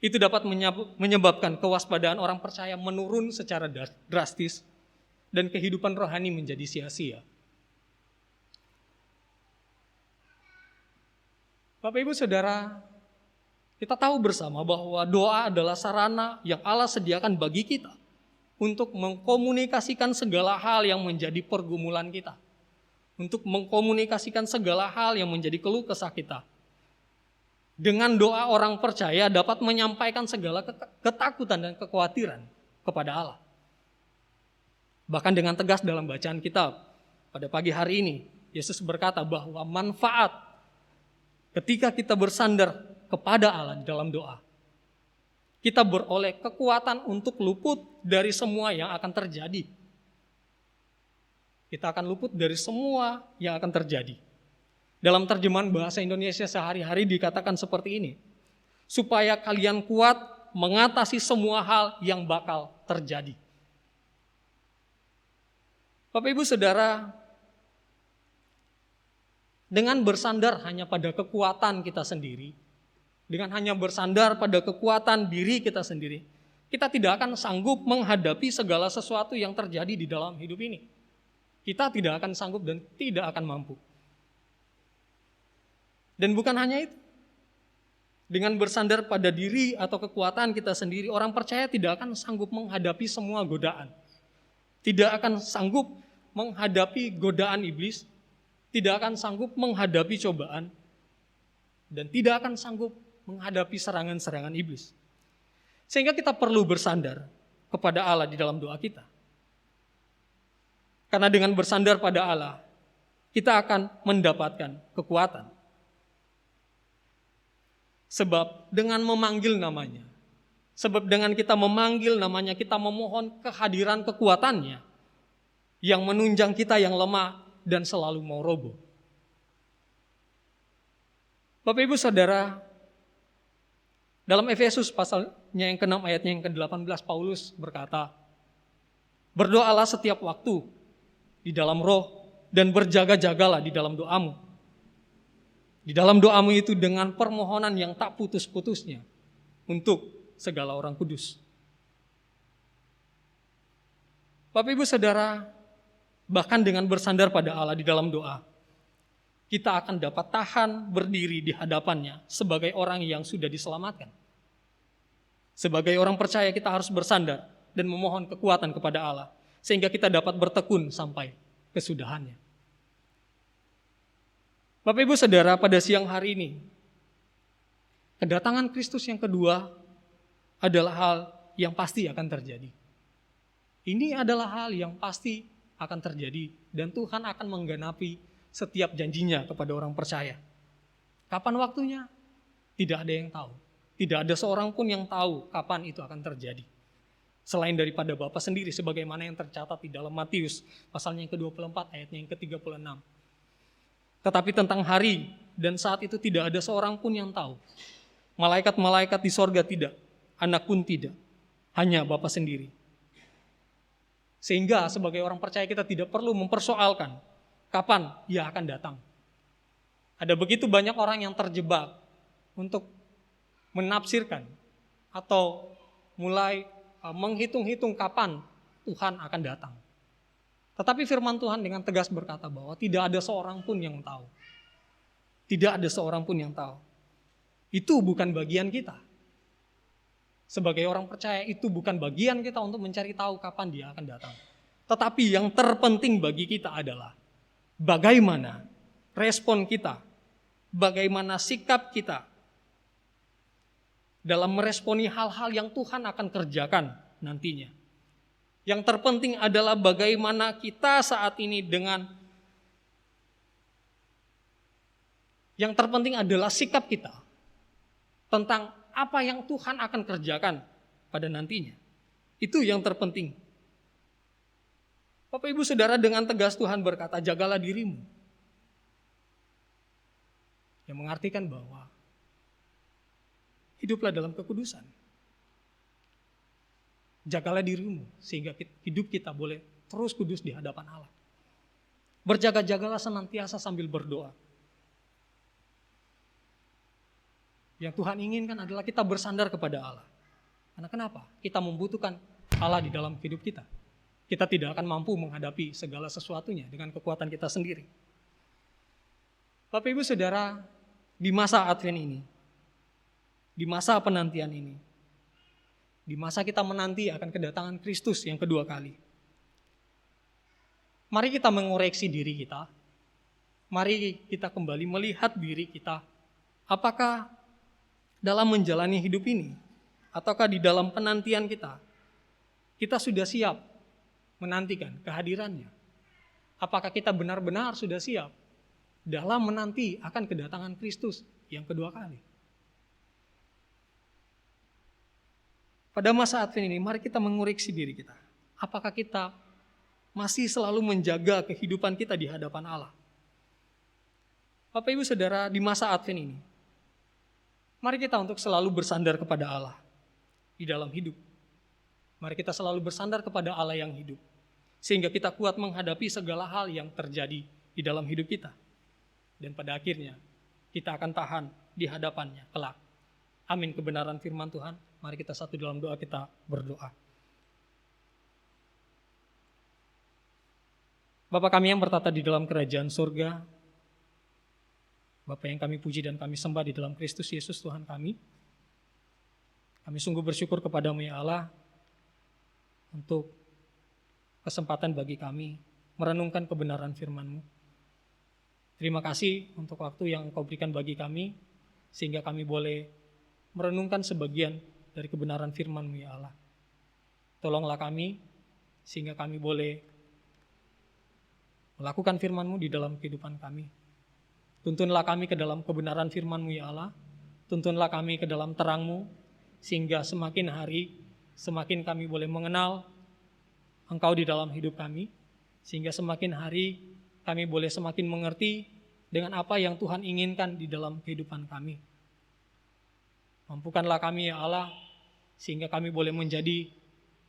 itu dapat menyebabkan kewaspadaan orang percaya menurun secara drastis dan kehidupan rohani menjadi sia-sia. Bapak Ibu Saudara, kita tahu bersama bahwa doa adalah sarana yang Allah sediakan bagi kita untuk mengkomunikasikan segala hal yang menjadi pergumulan kita, untuk mengkomunikasikan segala hal yang menjadi keluh kesah kita. Dengan doa orang percaya dapat menyampaikan segala ketakutan dan kekhawatiran kepada Allah. Bahkan dengan tegas dalam bacaan kitab pada pagi hari ini, Yesus berkata bahwa manfaat ketika kita bersandar kepada Allah dalam doa, kita beroleh kekuatan untuk luput dari semua yang akan terjadi. Kita akan luput dari semua yang akan terjadi. Dalam terjemahan bahasa Indonesia sehari-hari dikatakan seperti ini, supaya kalian kuat mengatasi semua hal yang bakal terjadi. Bapak Ibu Saudara, dengan bersandar hanya pada kekuatan kita sendiri, dengan hanya bersandar pada kekuatan diri kita sendiri, kita tidak akan sanggup menghadapi segala sesuatu yang terjadi di dalam hidup ini. Kita tidak akan sanggup dan tidak akan mampu. Dan bukan hanya itu, dengan bersandar pada diri atau kekuatan kita sendiri, orang percaya tidak akan sanggup menghadapi semua godaan. Tidak akan sanggup menghadapi godaan iblis, tidak akan sanggup menghadapi cobaan, dan tidak akan sanggup menghadapi serangan-serangan iblis. Sehingga kita perlu bersandar kepada Allah di dalam doa kita. Karena dengan bersandar pada Allah, kita akan mendapatkan kekuatan. Sebab dengan memanggil namanya, sebab dengan kita memanggil namanya, kita memohon kehadiran kekuatannya yang menunjang kita yang lemah dan selalu mau roboh. Bapak Ibu Saudara, dalam Efesus pasalnya yang ke-6 ayatnya yang ke-18, Paulus berkata, berdoalah setiap waktu di dalam roh dan berjaga-jagalah di dalam doamu. Di dalam doamu itu dengan permohonan yang tak putus-putusnya untuk segala orang kudus. Bapak Ibu Saudara, bahkan dengan bersandar pada Allah di dalam doa, kita akan dapat tahan berdiri di hadapannya sebagai orang yang sudah diselamatkan. Sebagai orang percaya kita harus bersandar dan memohon kekuatan kepada Allah, sehingga kita dapat bertekun sampai kesudahannya. Bapak Ibu Saudara, pada siang hari ini, kedatangan Kristus yang kedua adalah hal yang pasti akan terjadi. Ini adalah hal yang pasti akan terjadi dan Tuhan akan menggenapi setiap janjinya kepada orang percaya. Kapan waktunya? Tidak ada yang tahu. Tidak ada seorang pun yang tahu kapan itu akan terjadi. Selain daripada Bapa sendiri, sebagaimana yang tercatat di dalam Matius pasalnya yang ke-24 ayatnya yang ke-36. Tetapi tentang hari dan saat itu tidak ada seorang pun yang tahu. Malaikat-malaikat di sorga tidak, anak pun tidak, hanya Bapa sendiri. Sehingga sebagai orang percaya kita tidak perlu mempersoalkan kapan Ia akan datang. Ada begitu banyak orang yang terjebak untuk menafsirkan atau mulai menghitung-hitung kapan Tuhan akan datang. Tetapi firman Tuhan dengan tegas berkata bahwa tidak ada seorang pun yang tahu. Tidak ada seorang pun yang tahu. Itu bukan bagian kita. Sebagai orang percaya itu bukan bagian kita untuk mencari tahu kapan Dia akan datang. Tetapi yang terpenting bagi kita adalah bagaimana respon kita, bagaimana sikap kita dalam meresponi hal-hal yang Tuhan akan kerjakan nantinya. Yang terpenting adalah bagaimana kita saat ini yang terpenting adalah sikap kita tentang apa yang Tuhan akan kerjakan pada nantinya. Itu yang terpenting. Bapak Ibu Saudara, dengan tegas Tuhan berkata, jagalah dirimu. Yang mengartikan bahwa hiduplah dalam kekudusan. Jagalah dirimu sehingga hidup kita boleh terus kudus di hadapan Allah. Berjaga-jagalah senantiasa sambil berdoa. Yang Tuhan inginkan adalah kita bersandar kepada Allah. Karena kenapa? Kita membutuhkan Allah di dalam hidup kita. Kita tidak akan mampu menghadapi segala sesuatunya dengan kekuatan kita sendiri. Bapak Ibu Saudara, di masa Advent ini, di masa penantian ini, di masa kita menanti akan kedatangan Kristus yang kedua kali. Mari kita mengoreksi diri kita. Mari kita kembali melihat diri kita. Apakah dalam menjalani hidup ini, ataukah di dalam penantian kita sudah siap menantikan kehadirannya? Apakah kita benar-benar sudah siap dalam menanti akan kedatangan Kristus yang kedua kali? Pada masa Advent ini, mari kita mengoreksi diri kita. Apakah kita masih selalu menjaga kehidupan kita di hadapan Allah? Bapak Ibu Saudara, di masa Advent ini, mari kita untuk selalu bersandar kepada Allah di dalam hidup. Mari kita selalu bersandar kepada Allah yang hidup, sehingga kita kuat menghadapi segala hal yang terjadi di dalam hidup kita. Dan pada akhirnya, kita akan tahan di hadapannya kelak. Amin, kebenaran firman Tuhan. Mari kita satu dalam doa, kita berdoa. Bapa kami yang bertata di dalam kerajaan surga, Bapa yang kami puji dan kami sembah di dalam Kristus Yesus Tuhan kami. Kami sungguh bersyukur kepadamu ya Allah, untuk kesempatan bagi kami merenungkan kebenaran firman-Mu. Terima kasih untuk waktu yang Engkau berikan bagi kami, sehingga kami boleh merenungkan sebagian dari kebenaran firman-Mu ya Allah. Tolonglah kami, sehingga kami boleh melakukan firman-Mu di dalam kehidupan kami. Tuntunlah kami ke dalam kebenaran firman-Mu ya Allah. Tuntunlah kami ke dalam terang-Mu, sehingga semakin hari, semakin kami boleh mengenal Engkau di dalam hidup kami, sehingga semakin hari kami boleh semakin mengerti dengan apa yang Tuhan inginkan di dalam kehidupan kami. Mampukanlah kami ya Allah, sehingga kami boleh menjadi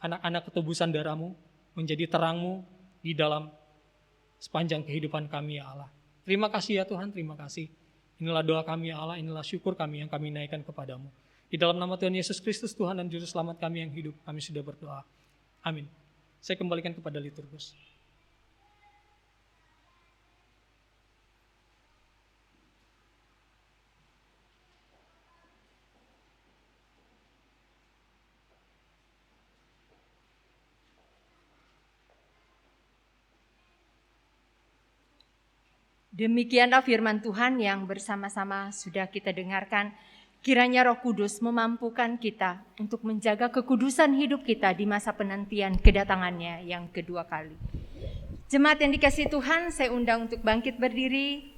anak-anak ketebusan darah-Mu, menjadi terang-Mu di dalam sepanjang kehidupan kami ya Allah. Terima kasih ya Tuhan, terima kasih. Inilah doa kami ya Allah, inilah syukur kami yang kami naikkan kepadamu. Di dalam nama Tuhan Yesus Kristus, Tuhan dan Juru Selamat kami yang hidup, kami sudah berdoa. Amin. Saya kembalikan kepada liturgus. Demikianlah firman Tuhan yang bersama-sama sudah kita dengarkan. Kiranya Roh Kudus memampukan kita untuk menjaga kekudusan hidup kita di masa penantian kedatangannya yang kedua kali. Jemaat yang dikasihi Tuhan, saya undang untuk bangkit berdiri.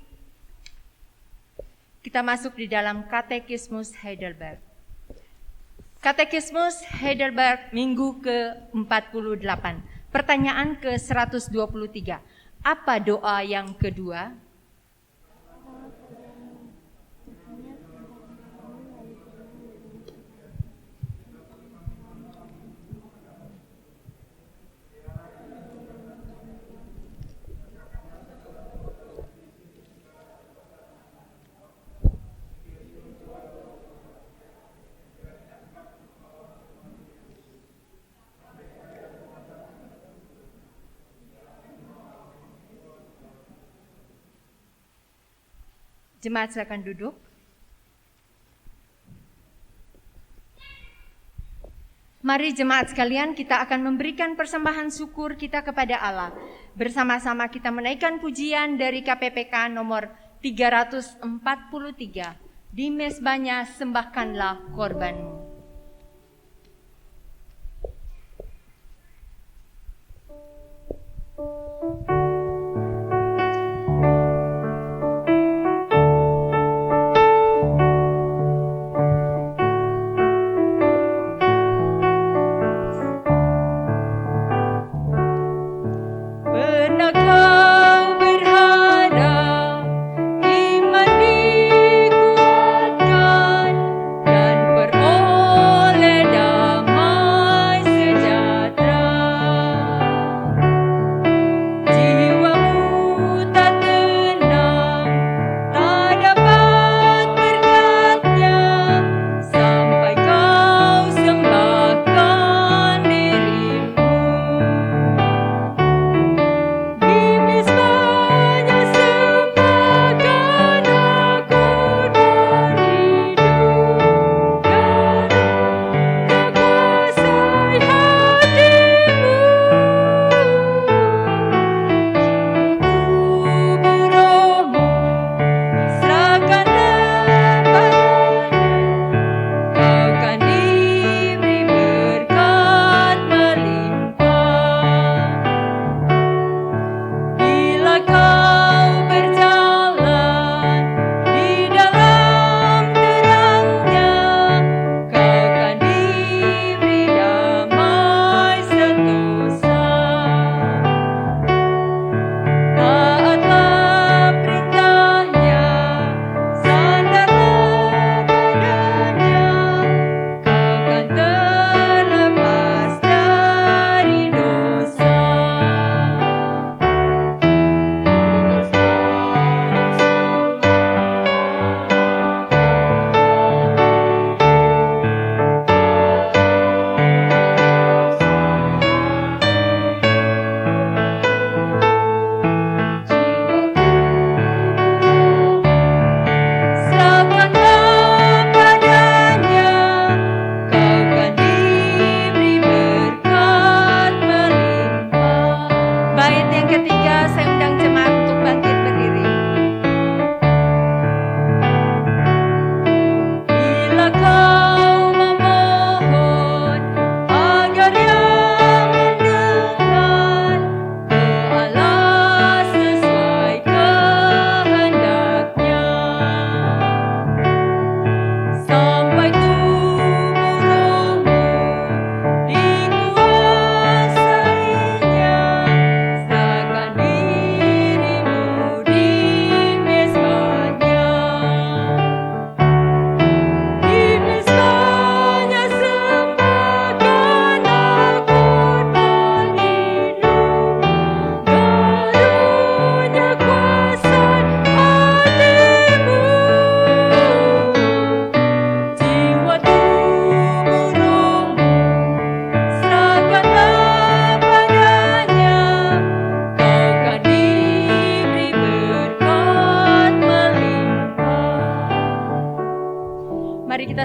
Kita masuk di dalam Katekismus Heidelberg. Katekismus Heidelberg minggu ke-48. Pertanyaan ke-123. Apa doa yang kedua? Jemaat silakan duduk. Mari jemaat sekalian, kita akan memberikan persembahan syukur kita kepada Allah. Bersama-sama kita menaikkan pujian dari KPPK nomor 343. Di mezbahnya sembahkanlah korbanmu. Oh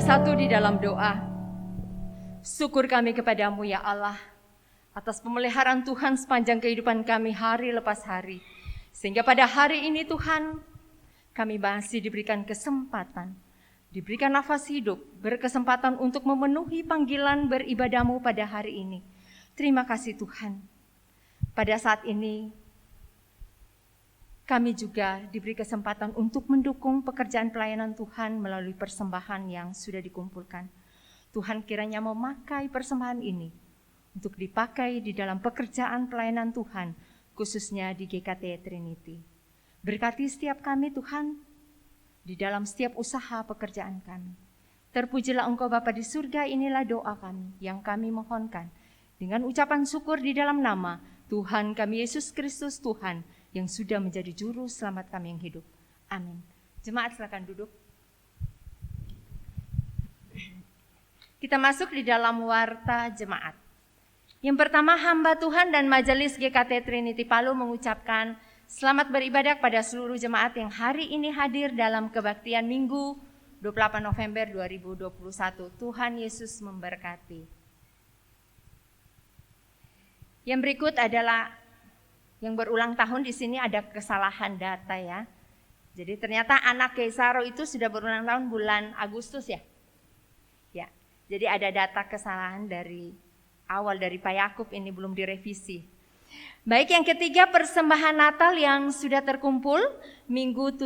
bersatu di dalam doa. Syukur kami kepadamu ya Allah, atas pemeliharaan Tuhan sepanjang kehidupan kami hari lepas hari. Sehingga pada hari ini Tuhan, kami masih diberikan kesempatan, diberikan nafas hidup, berkesempatan untuk memenuhi panggilan beribadahmu pada hari ini. Terima kasih Tuhan. Pada saat ini, kami juga diberi kesempatan untuk mendukung pekerjaan pelayanan Tuhan melalui persembahan yang sudah dikumpulkan. Tuhan kiranya memakai persembahan ini untuk dipakai di dalam pekerjaan pelayanan Tuhan, khususnya di GKT Trinity. Berkati setiap kami Tuhan, di dalam setiap usaha pekerjaan kami. Terpujilah Engkau Bapa di surga, inilah doa kami yang kami mohonkan. Dengan ucapan syukur di dalam nama Tuhan kami Yesus Kristus Tuhan, yang sudah menjadi juru selamat kami yang hidup. Amin. Jemaat silakan duduk. Kita masuk di dalam warta jemaat. Yang pertama, hamba Tuhan dan Majelis GKT Trinity Palu mengucapkan selamat beribadah pada seluruh jemaat yang hari ini hadir dalam kebaktian Minggu 28 November 2021. Tuhan Yesus memberkati. Yang berikut adalah yang berulang tahun. Di sini ada kesalahan data ya. Jadi ternyata anak Keisaro itu sudah berulang tahun bulan Agustus ya. Ya. Jadi ada data kesalahan dari awal dari Pak Yakub, ini belum direvisi. Baik, yang ketiga, persembahan Natal yang sudah terkumpul Minggu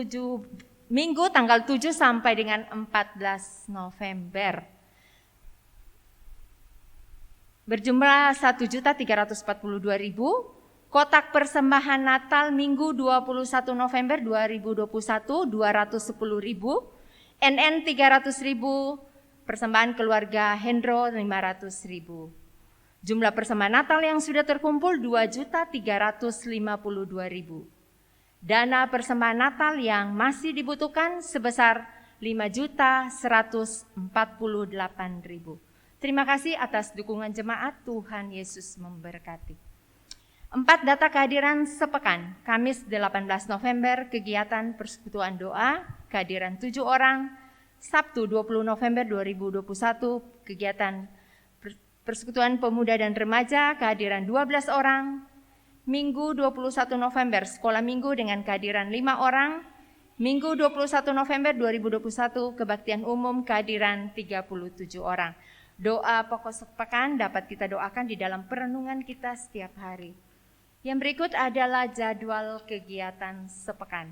tanggal 7 sampai dengan 14 November. Berjumlah 1.342.000. Kotak persembahan Natal Minggu 21 November 2021 210.000, NN 300.000, persembahan keluarga Hendro 500.000. Jumlah persembahan Natal yang sudah terkumpul 2.352.000. Dana persembahan Natal yang masih dibutuhkan sebesar 5.148.000. Terima kasih atas dukungan jemaat. Tuhan Yesus memberkati. 4. Data kehadiran sepekan. Kamis 18 November kegiatan persekutuan doa, kehadiran 7 orang. Sabtu 20 November 2021 kegiatan persekutuan pemuda dan remaja, kehadiran 12 orang. Minggu 21 November sekolah minggu dengan kehadiran 5 orang. Minggu 21 November 2021 kebaktian umum, kehadiran 37 orang. Doa pokok sepekan dapat kita doakan di dalam perenungan kita setiap hari. Yang berikut adalah jadwal kegiatan sepekan.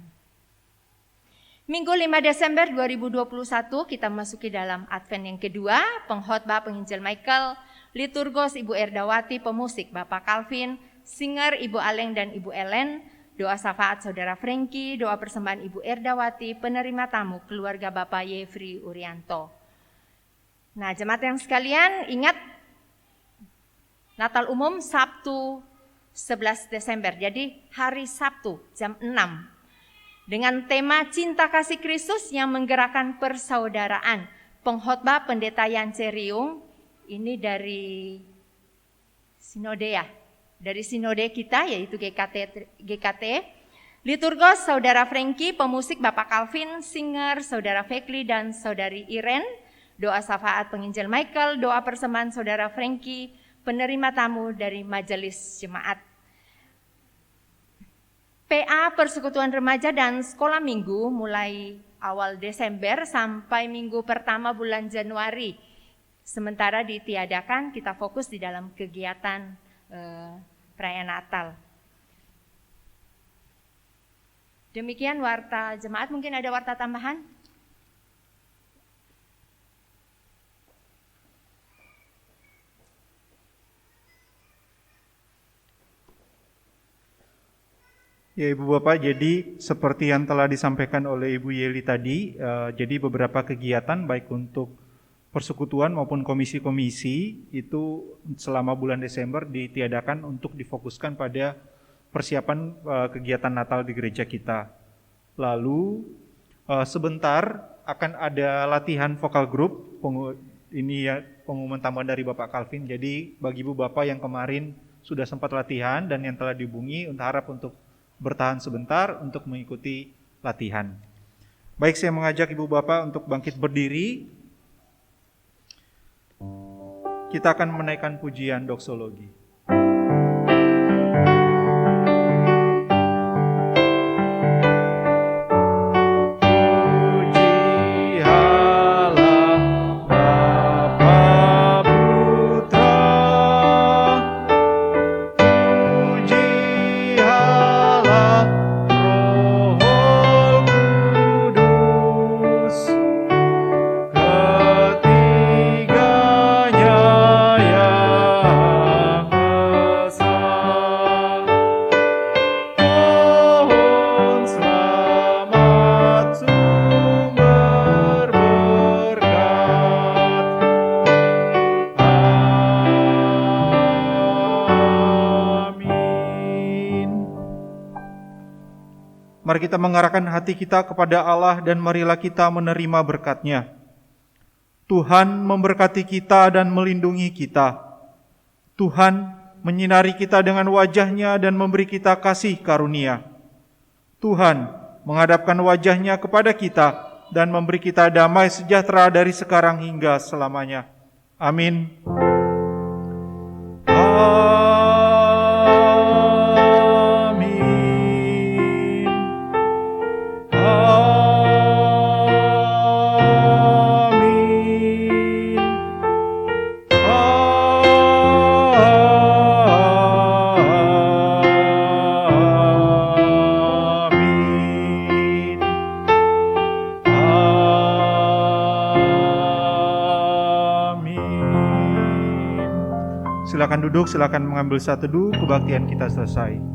Minggu 5 Desember 2021 kita memasuki dalam Advent yang kedua. Pengkhotbah penginjil Michael, liturgos Ibu Erdawati, pemusik Bapak Calvin, singer Ibu Aleng dan Ibu Ellen, doa syafaat Saudara Frankie, doa persembahan Ibu Erdawati, penerima tamu keluarga Bapak Yefri Urianto. Nah, jemaat yang sekalian, ingat Natal umum Sabtu 11 Desember, jadi hari Sabtu jam 6. Dengan tema Cinta Kasih Kristus yang menggerakkan persaudaraan. Pengkhotbah Pendeta Yance Riung, ini dari sinode ya, dari sinode kita yaitu GKT. Liturgos Saudara Frankie, pemusik Bapak Calvin, singer Saudara Fekli dan Saudari Iren, doa syafaat penginjil Michael, doa persembahan Saudara Frankie, penerima tamu dari majelis jemaat. PA Persekutuan Remaja dan Sekolah Minggu mulai awal Desember sampai minggu pertama bulan Januari. Sementara ditiadakan, kita fokus di dalam kegiatan perayaan Natal. Demikian warta jemaat, mungkin ada warta tambahan? Ya Ibu Bapak, jadi seperti yang telah disampaikan oleh Ibu Yeli tadi, jadi beberapa kegiatan baik untuk persekutuan maupun komisi-komisi itu selama bulan Desember ditiadakan untuk difokuskan pada persiapan kegiatan Natal di gereja kita. Lalu sebentar akan ada latihan vokal group, ini ya pengumuman tambahan dari Bapak Calvin. Jadi bagi Ibu Bapak yang kemarin sudah sempat latihan dan yang telah dihubungi, harap untuk bertahan sebentar untuk mengikuti latihan. Baik, saya mengajak Ibu Bapak untuk bangkit berdiri. kita akan menaikkan pujian doksologi. Mari kita mengarahkan hati kita kepada Allah dan marilah kita menerima berkat-Nya. Tuhan memberkati kita dan melindungi kita. Tuhan menyinari kita dengan wajah-Nya dan memberi kita kasih karunia. Tuhan menghadapkan wajah-Nya kepada kita dan memberi kita damai sejahtera dari sekarang hingga selamanya. Amin. Silakan duduk, silakan mengambil saat teduh, kebaktian kita selesai.